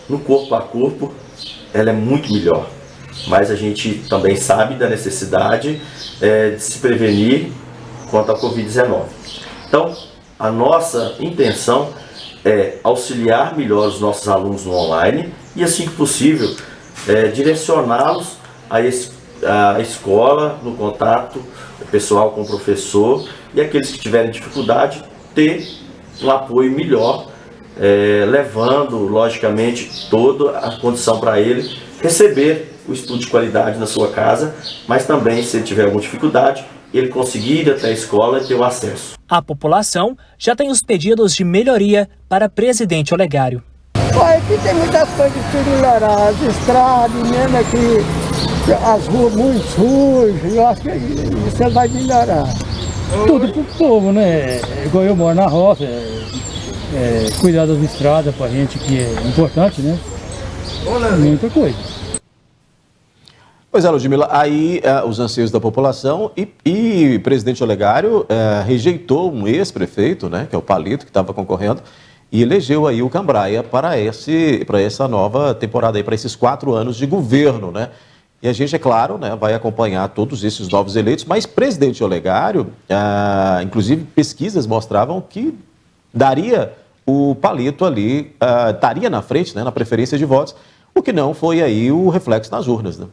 no corpo a corpo ela é muito melhor, mas a gente também sabe da necessidade de se prevenir quanto à Covid-19. Então, a nossa intenção é auxiliar melhor os nossos alunos no online e, assim que possível, direcioná-los a escola, no contato pessoal com o professor, e aqueles que tiverem dificuldade, ter um apoio melhor, levando, logicamente, toda a condição para ele receber o estudo de qualidade na sua casa, mas também, se ele tiver alguma dificuldade, ele conseguir ir até a escola e ter o acesso. A população já tem os pedidos de melhoria para Presidente Olegário. Aqui tem muitas coisas que melhorar, as estradas, mesmo aqui, as ruas muito sujas, eu acho que isso vai melhorar. Tudo pro povo, né? Igual eu moro na roça, cuidar das estradas pra gente que é importante, né? Muita coisa. Pois é, Ludmila, aí os anseios da população e Presidente Olegário rejeitou um ex-prefeito, né, que é o Palito, que estava concorrendo, e elegeu aí o Cambraia para essa nova temporada, aí, para esses 4 anos de governo, né? E a gente, é claro, né, vai acompanhar todos esses novos eleitos, mas presidente Olegário, inclusive pesquisas mostravam que daria o palito ali, estaria na frente, né, na preferência de votos, o que não foi aí o reflexo nas urnas, né?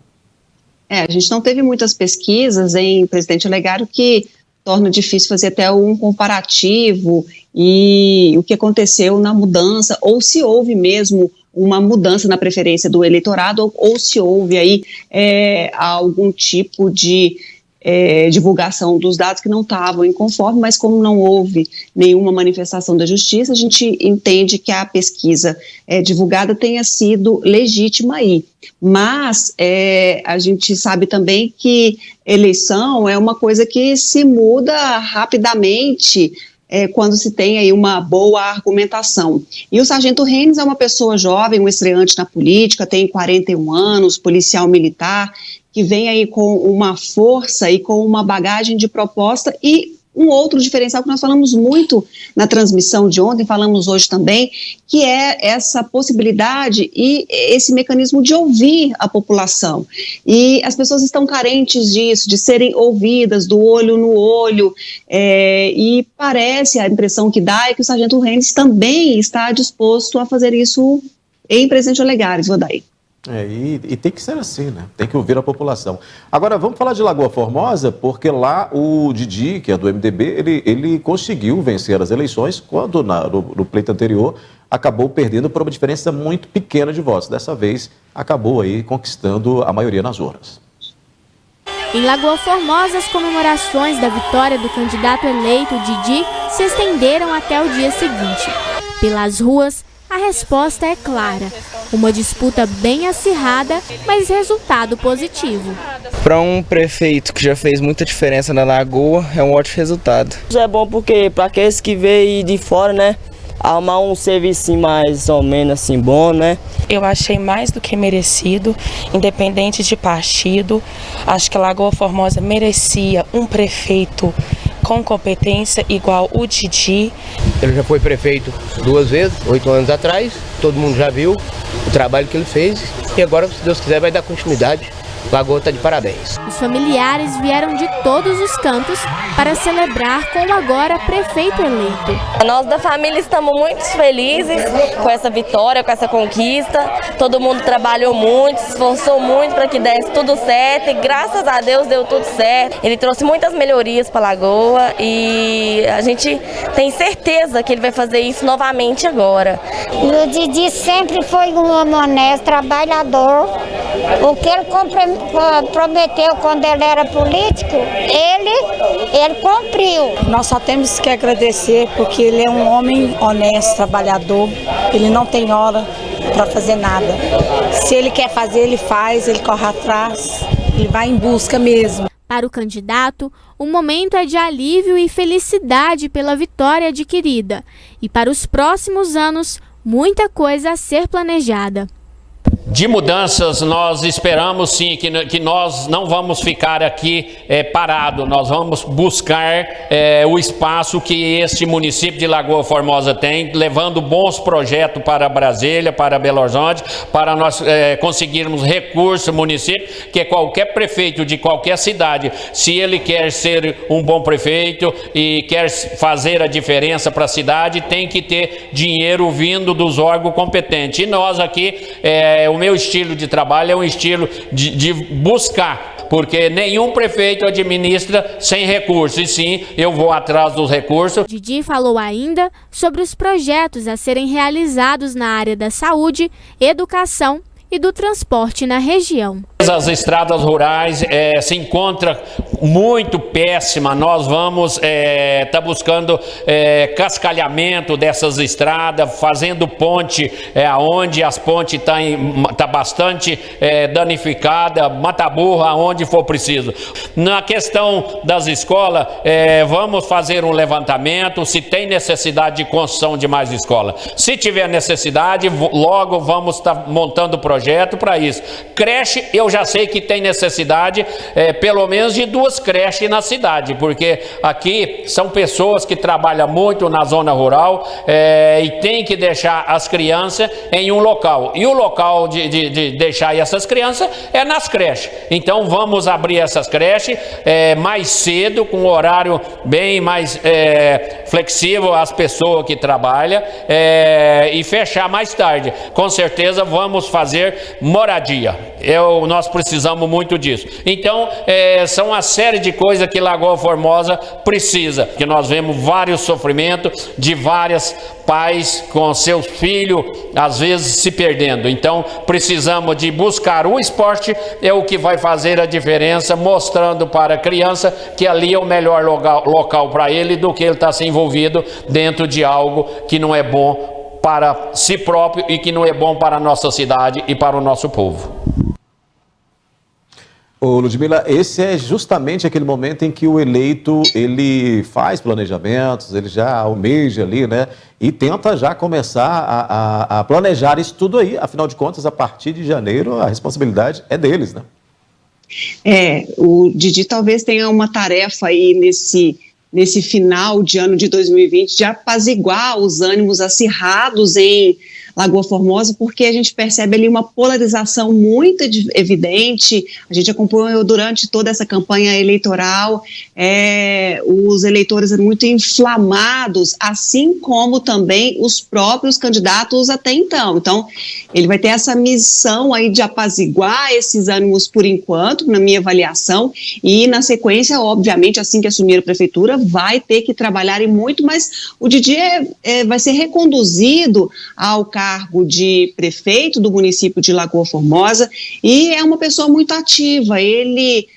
A gente não teve muitas pesquisas em presidente Olegário que torna difícil fazer até um comparativo e o que aconteceu na mudança, ou se houve mesmo uma mudança na preferência do eleitorado, ou se houve aí algum tipo de divulgação dos dados que não estavam inconforme, mas como não houve nenhuma manifestação da justiça, a gente entende que a pesquisa divulgada tenha sido legítima aí. Mas a gente sabe também que eleição é uma coisa que se muda rapidamente quando se tem aí uma boa argumentação. E o Sargento Hennis é uma pessoa jovem, um estreante na política, tem 41 anos, policial militar, que vem aí com uma força e com uma bagagem de proposta e um outro diferencial que nós falamos muito na transmissão de ontem, falamos hoje também, que é essa possibilidade e esse mecanismo de ouvir a população. E as pessoas estão carentes disso, de serem ouvidas, do olho no olho, e parece, a impressão que dá é que o Sargento Hennis também está disposto a fazer isso em presidente Olegário, Odair. E tem que ser assim, né? Tem que ouvir a população. Agora, vamos falar de Lagoa Formosa, porque lá o Didi, que é do MDB, ele conseguiu vencer as eleições, quando no pleito anterior acabou perdendo por uma diferença muito pequena de votos. Dessa vez, acabou aí conquistando a maioria nas urnas. Em Lagoa Formosa, as comemorações da vitória do candidato eleito Didi se estenderam até o dia seguinte. Pelas ruas, a resposta é clara. Uma disputa bem acirrada, mas resultado positivo. Para um prefeito que já fez muita diferença na Lagoa, é um ótimo resultado. Isso é bom porque para aqueles que veem de fora, né, arrumar um serviço mais ou menos assim bom, né? Eu achei mais do que merecido, independente de partido. Acho que a Lagoa Formosa merecia um prefeito com competência igual o Didi. Ele já foi prefeito 2 vezes, 8 anos atrás, todo mundo já viu o trabalho que ele fez e agora, se Deus quiser, vai dar continuidade. Lagoa está de parabéns. Os familiares vieram de todos os cantos para celebrar com o agora prefeito eleito. Nós da família estamos muito felizes com essa vitória, com essa conquista. Todo mundo trabalhou muito, se esforçou muito para que desse tudo certo e graças a Deus deu tudo certo. Ele trouxe muitas melhorias para a Lagoa e a gente tem certeza que ele vai fazer isso novamente agora. O Didi sempre foi um homem honesto, trabalhador. O que ele prometeu quando ele era político, ele cumpriu. Nós só temos que agradecer porque ele é um homem honesto, trabalhador. Ele não tem hora para fazer nada. Se ele quer fazer, ele faz, ele corre atrás, ele vai em busca mesmo. Para o candidato, o momento é de alívio e felicidade pela vitória adquirida. E para os próximos anos, muita coisa a ser planejada. De mudanças, nós esperamos sim que nós não vamos ficar aqui parados, nós vamos buscar o espaço que este município de Lagoa Formosa tem, levando bons projetos para Brasília, para Belo Horizonte, para nós conseguirmos recursos no município, que qualquer prefeito de qualquer cidade, se ele quer ser um bom prefeito e quer fazer a diferença para a cidade, tem que ter dinheiro vindo dos órgãos competentes. E nós aqui, o meu estilo de trabalho é um estilo de buscar, porque nenhum prefeito administra sem recursos, e sim, eu vou atrás dos recursos. Didi falou ainda sobre os projetos a serem realizados na área da saúde, educação e do transporte na região. As estradas rurais se encontram muito péssima. Nós vamos tá buscando cascalhamento dessas estradas, fazendo ponte aonde as pontes tá bastante danificada, mata-burra aonde for preciso. Na questão das escolas, vamos fazer um levantamento se tem necessidade de construção de mais escolas. Se tiver necessidade, logo vamos estar montando projeto para isso. Creche, eu já já sei que tem necessidade pelo menos de 2 creches na cidade, porque aqui são pessoas que trabalham muito na zona rural e tem que deixar as crianças em um local. E o local de deixar essas crianças é nas creches. Então vamos abrir essas creches mais cedo, com um horário bem mais flexível às pessoas que trabalham e fechar mais tarde. Com certeza vamos fazer moradia. Nós precisamos muito disso. Então são uma série de coisas que Lagoa Formosa precisa, que nós vemos vários sofrimentos de várias pais com seus filhos, às vezes se perdendo. Então precisamos de buscar o esporte, é o que vai fazer a diferença, mostrando para a criança que ali é o melhor local para ele, do que ele estar se envolvido dentro de algo que não é bom para si próprio e que não é bom para a nossa cidade e para o nosso povo. Ô Ludmila, esse é justamente aquele momento em que o eleito, ele faz planejamentos, ele já almeja ali, né? E tenta já começar a planejar isso tudo aí. Afinal de contas, a partir de janeiro, a responsabilidade é deles, né? O Didi talvez tenha uma tarefa aí nesse final de ano de 2020 de apaziguar os ânimos acirrados em Lagoa Formosa, porque a gente percebe ali uma polarização muito evidente. A gente acompanhou durante toda essa campanha eleitoral, os eleitores muito inflamados, assim como também os próprios candidatos até então. Então, ele vai ter essa missão aí de apaziguar esses ânimos por enquanto, na minha avaliação, e na sequência, obviamente, assim que assumir a prefeitura, vai ter que trabalhar e muito, mas o Didi vai ser reconduzido ao cargo de prefeito do município de Lagoa Formosa e é uma pessoa muito ativa. Ele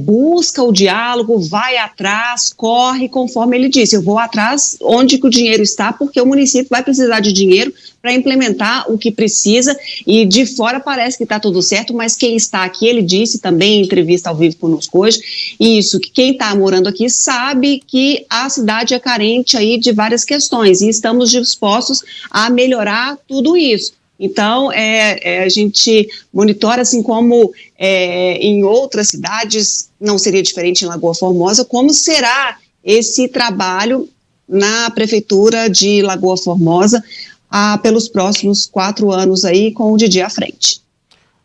busca o diálogo, vai atrás, corre, conforme ele disse, eu vou atrás onde que o dinheiro está, porque o município vai precisar de dinheiro para implementar o que precisa, e de fora parece que está tudo certo, mas quem está aqui, ele disse também em entrevista ao vivo conosco hoje, isso, que quem está morando aqui sabe que a cidade é carente aí de várias questões, e estamos dispostos a melhorar tudo isso. Então, a gente monitora, assim como em outras cidades, não seria diferente em Lagoa Formosa, como será esse trabalho na Prefeitura de Lagoa Formosa pelos próximos 4 anos aí, com o Didi à frente.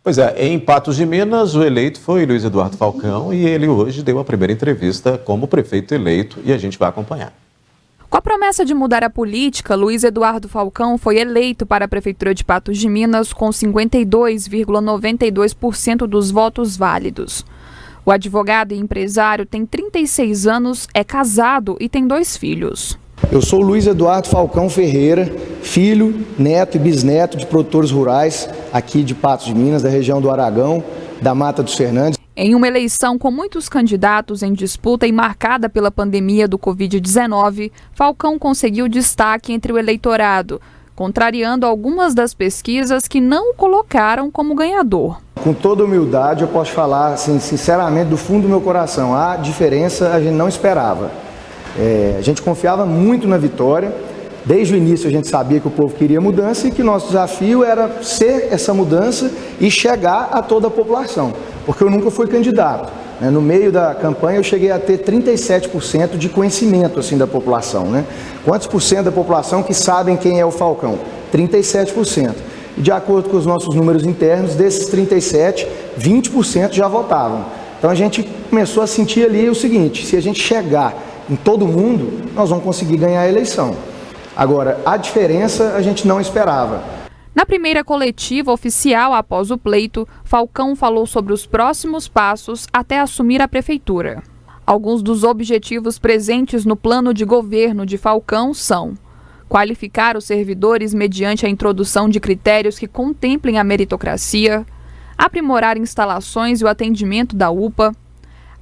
Pois é, em Patos de Minas, o eleito foi Luiz Eduardo Falcão e ele hoje deu a primeira entrevista como prefeito eleito e a gente vai acompanhar. Com a promessa de mudar a política, Luiz Eduardo Falcão foi eleito para a Prefeitura de Patos de Minas com 52,92% dos votos válidos. O advogado e empresário tem 36 anos, é casado e tem 2 filhos. Eu sou Luiz Eduardo Falcão Ferreira, filho, neto e bisneto de produtores rurais aqui de Patos de Minas, da região do Aragão, da Mata dos Fernandes. Em uma eleição com muitos candidatos em disputa e marcada pela pandemia do Covid-19, Falcão conseguiu destaque entre o eleitorado, contrariando algumas das pesquisas que não o colocaram como ganhador. Com toda humildade, eu posso falar assim, sinceramente, do fundo do meu coração, a diferença a gente não esperava. A gente confiava muito na vitória. Desde o início a gente sabia que o povo queria mudança e que nosso desafio era ser essa mudança e chegar a toda a população, porque eu nunca fui candidato. No meio da campanha eu cheguei a ter 37% de conhecimento assim, da população. Quantos por cento da população que sabem quem é o Falcão? 37%. E de acordo com os nossos números internos, desses 37%, 20% já votavam. Então a gente começou a sentir ali o seguinte, se a gente chegar em todo mundo, nós vamos conseguir ganhar a eleição. Agora, a diferença a gente não esperava. Na primeira coletiva oficial após o pleito, Falcão falou sobre os próximos passos até assumir a prefeitura. Alguns dos objetivos presentes no plano de governo de Falcão são: qualificar os servidores mediante a introdução de critérios que contemplem a meritocracia, aprimorar instalações e o atendimento da UPA,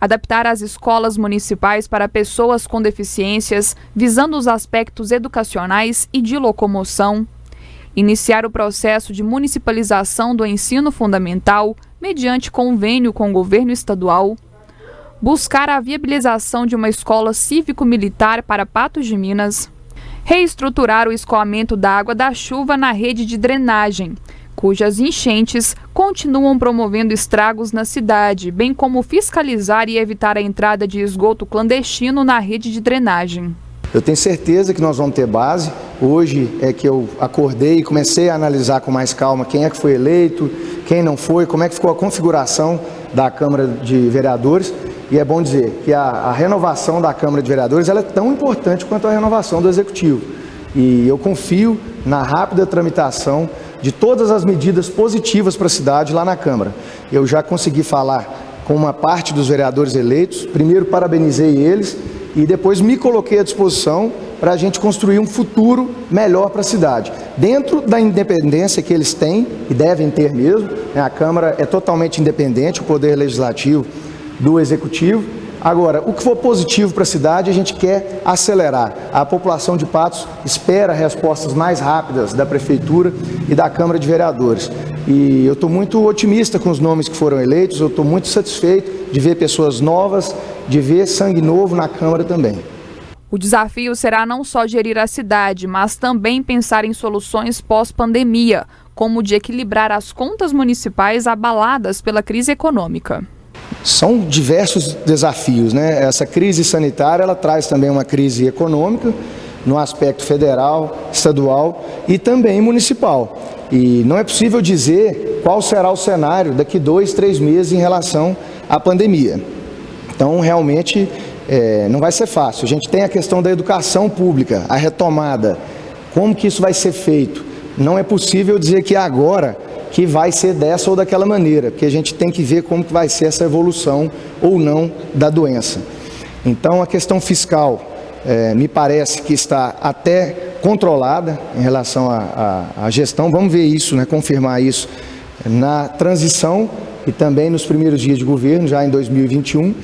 adaptar as escolas municipais para pessoas com deficiências, visando os aspectos educacionais e de locomoção, iniciar o processo de municipalização do ensino fundamental mediante convênio com o governo estadual, buscar a viabilização de uma escola cívico-militar para Patos de Minas, reestruturar o escoamento da água da chuva na rede de drenagem, cujas enchentes continuam promovendo estragos na cidade, bem como fiscalizar e evitar a entrada de esgoto clandestino na rede de drenagem. Eu tenho certeza que nós vamos ter base. Hoje é que eu acordei e comecei a analisar com mais calma quem é que foi eleito, quem não foi, como é que ficou a configuração da Câmara de Vereadores. E é bom dizer que a renovação da Câmara de Vereadores ela é tão importante quanto a renovação do Executivo. E eu confio na rápida tramitação de todas as medidas positivas para a cidade lá na Câmara. Eu já consegui falar com uma parte dos vereadores eleitos. Primeiro, parabenizei eles e depois me coloquei à disposição para a gente construir um futuro melhor para a cidade. Dentro da independência que eles têm, e devem ter mesmo, né, a Câmara é totalmente independente, o Poder Legislativo do Executivo. Agora, o que for positivo para a cidade, a gente quer acelerar. A população de Patos espera respostas mais rápidas da Prefeitura e da Câmara de Vereadores. E eu estou muito otimista com os nomes que foram eleitos, eu estou muito satisfeito de ver pessoas novas, de ver sangue novo na Câmara também. O desafio será não só gerir a cidade, mas também pensar em soluções pós-pandemia, como de equilibrar as contas municipais abaladas pela crise econômica. São diversos desafios, né? Essa crise sanitária, ela traz também uma crise econômica no aspecto federal, estadual e também municipal. E não é possível dizer qual será o cenário daqui 2, 3 meses em relação à pandemia. Então, realmente, não vai ser fácil. A gente tem a questão da educação pública, a retomada. Como que isso vai ser feito? Não é possível dizer que agora que vai ser dessa ou daquela maneira, porque a gente tem que ver como que vai ser essa evolução ou não da doença. Então, a questão fiscal me parece que está até controlada em relação à gestão. Vamos ver isso, né, confirmar isso na transição e também nos primeiros dias de governo, já em 2021.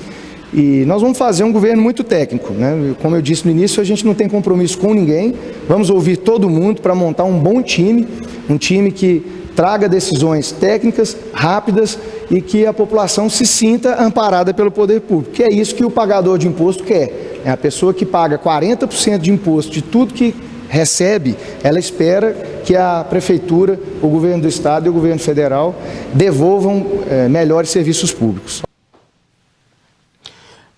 E nós vamos fazer um governo muito técnico, né? Como eu disse no início, a gente não tem compromisso com ninguém. Vamos ouvir todo mundo para montar um bom time, um time que traga decisões técnicas, rápidas e que a população se sinta amparada pelo poder público, que é isso que o pagador de imposto quer. É a pessoa que paga 40% de imposto de tudo que recebe, ela espera que a Prefeitura, o Governo do Estado e o Governo Federal devolvam melhores serviços públicos.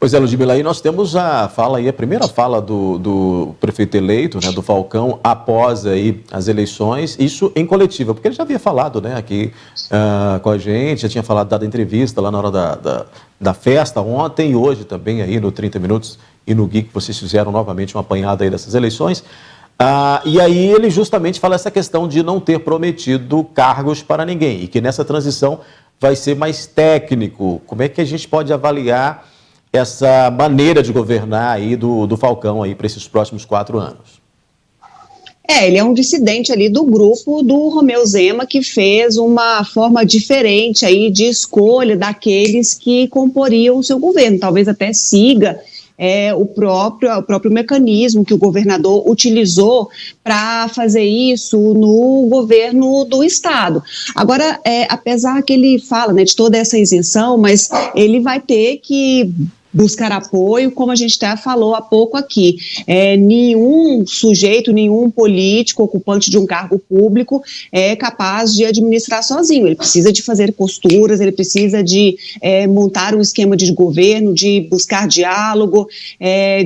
Pois é, Ludmila, aí nós temos a primeira fala do prefeito eleito, né, do Falcão, após aí as eleições, isso em coletiva, porque ele já havia falado, né, aqui com a gente, já tinha falado, dado entrevista lá na hora da festa ontem e hoje também aí no 30 Minutos e no Gui, que vocês fizeram novamente uma apanhada aí dessas eleições. E aí ele justamente fala essa questão de não ter prometido cargos para ninguém e que nessa transição vai ser mais técnico. Como é que a gente pode avaliar essa maneira de governar aí do Falcão aí para esses próximos 4 anos? Ele é um dissidente ali do grupo do Romeu Zema, que fez uma forma diferente aí de escolha daqueles que comporiam o seu governo, talvez até siga o próprio mecanismo que o governador utilizou para fazer isso no governo do estado. Agora, apesar que ele fala, né, de toda essa isenção, mas ele vai ter que buscar apoio, como a gente até falou há pouco aqui. Nenhum sujeito, nenhum político ocupante de um cargo público é capaz de administrar sozinho. Ele precisa de fazer costuras, ele precisa de montar um esquema de governo, de buscar diálogo,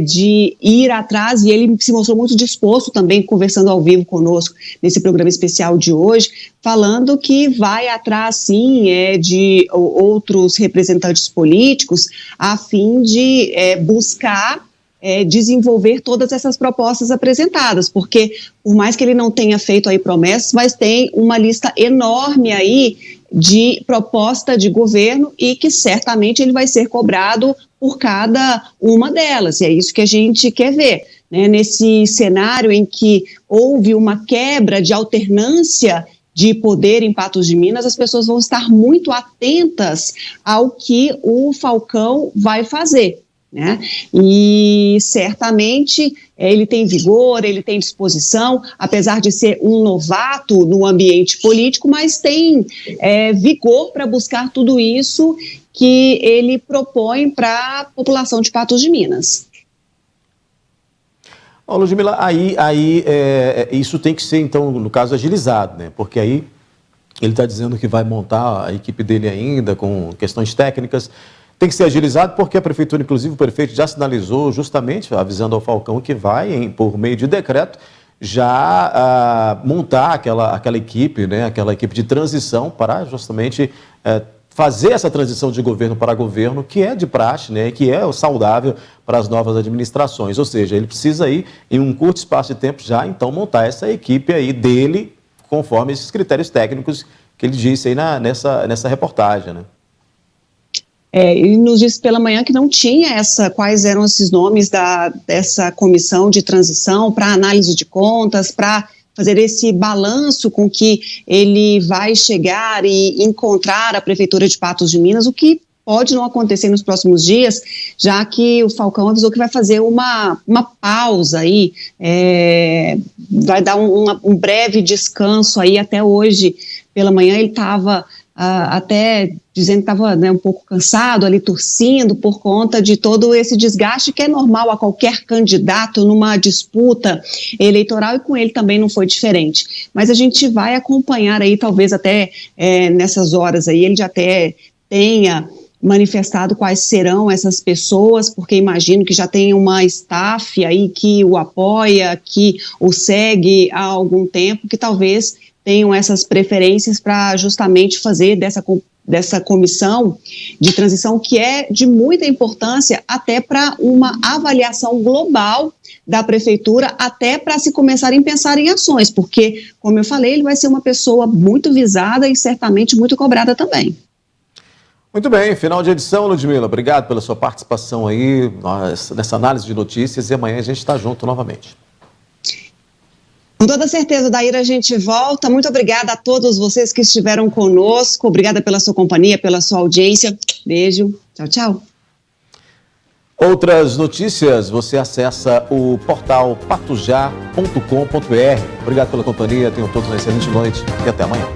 de ir atrás, e ele se mostrou muito disposto também, conversando ao vivo conosco nesse programa especial de hoje, falando que vai atrás, sim, de outros representantes políticos, a fim de buscar desenvolver todas essas propostas apresentadas, porque por mais que ele não tenha feito aí promessas, mas tem uma lista enorme aí de proposta de governo e que certamente ele vai ser cobrado por cada uma delas, e é isso que a gente quer ver, né? Nesse cenário em que houve uma quebra de alternância de poder em Patos de Minas, as pessoas vão estar muito atentas ao que o Falcão vai fazer, né? E certamente ele tem vigor, ele tem disposição, apesar de ser um novato no ambiente político, mas tem vigor para buscar tudo isso que ele propõe para a população de Patos de Minas. Ludmila, isso tem que ser, então, no caso, agilizado, né? Porque aí Ele está dizendo que vai montar a equipe dele ainda com questões técnicas. Tem que ser agilizado porque a prefeitura, inclusive o prefeito, já sinalizou justamente, avisando ao Falcão, que vai, por meio de decreto, já montar aquela equipe, né, aquela equipe de transição para justamente fazer essa transição de governo para governo, que é de praxe, né, que é o saudável para as novas administrações. Ou seja, ele precisa aí, em um curto espaço de tempo, já então montar essa equipe aí dele, conforme esses critérios técnicos que ele disse aí nessa reportagem, né? Ele nos disse pela manhã que não tinha quais eram esses nomes dessa comissão de transição para análise de contas, para fazer esse balanço com que ele vai chegar e encontrar a Prefeitura de Patos de Minas, o que pode não acontecer nos próximos dias, já que o Falcão avisou que vai fazer uma pausa aí, vai dar um breve descanso aí. Até hoje pela manhã ele estava até dizendo que estava, né, um pouco cansado ali, torcendo por conta de todo esse desgaste que é normal a qualquer candidato numa disputa eleitoral, e com ele também não foi diferente. Mas a gente vai acompanhar aí, talvez até nessas horas aí, ele já até tenha manifestado quais serão essas pessoas, porque imagino que já tem uma staff aí que o apoia, que o segue há algum tempo, que talvez tenham essas preferências para justamente fazer dessa comissão de transição, que é de muita importância até para uma avaliação global da prefeitura, até para se começarem a pensar em ações, porque, como eu falei, ele vai ser uma pessoa muito visada e certamente muito cobrada também. Muito bem, final de edição, Ludmila. Obrigado pela sua participação aí nessa análise de notícias, e amanhã a gente está junto novamente. Com toda certeza, Daíra, a gente volta. Muito obrigada a todos vocês que estiveram conosco. Obrigada pela sua companhia, pela sua audiência. Beijo. Tchau, tchau. Outras notícias, você acessa o portal patujá.com.br. Obrigado pela companhia, tenham todos uma excelente noite e até amanhã.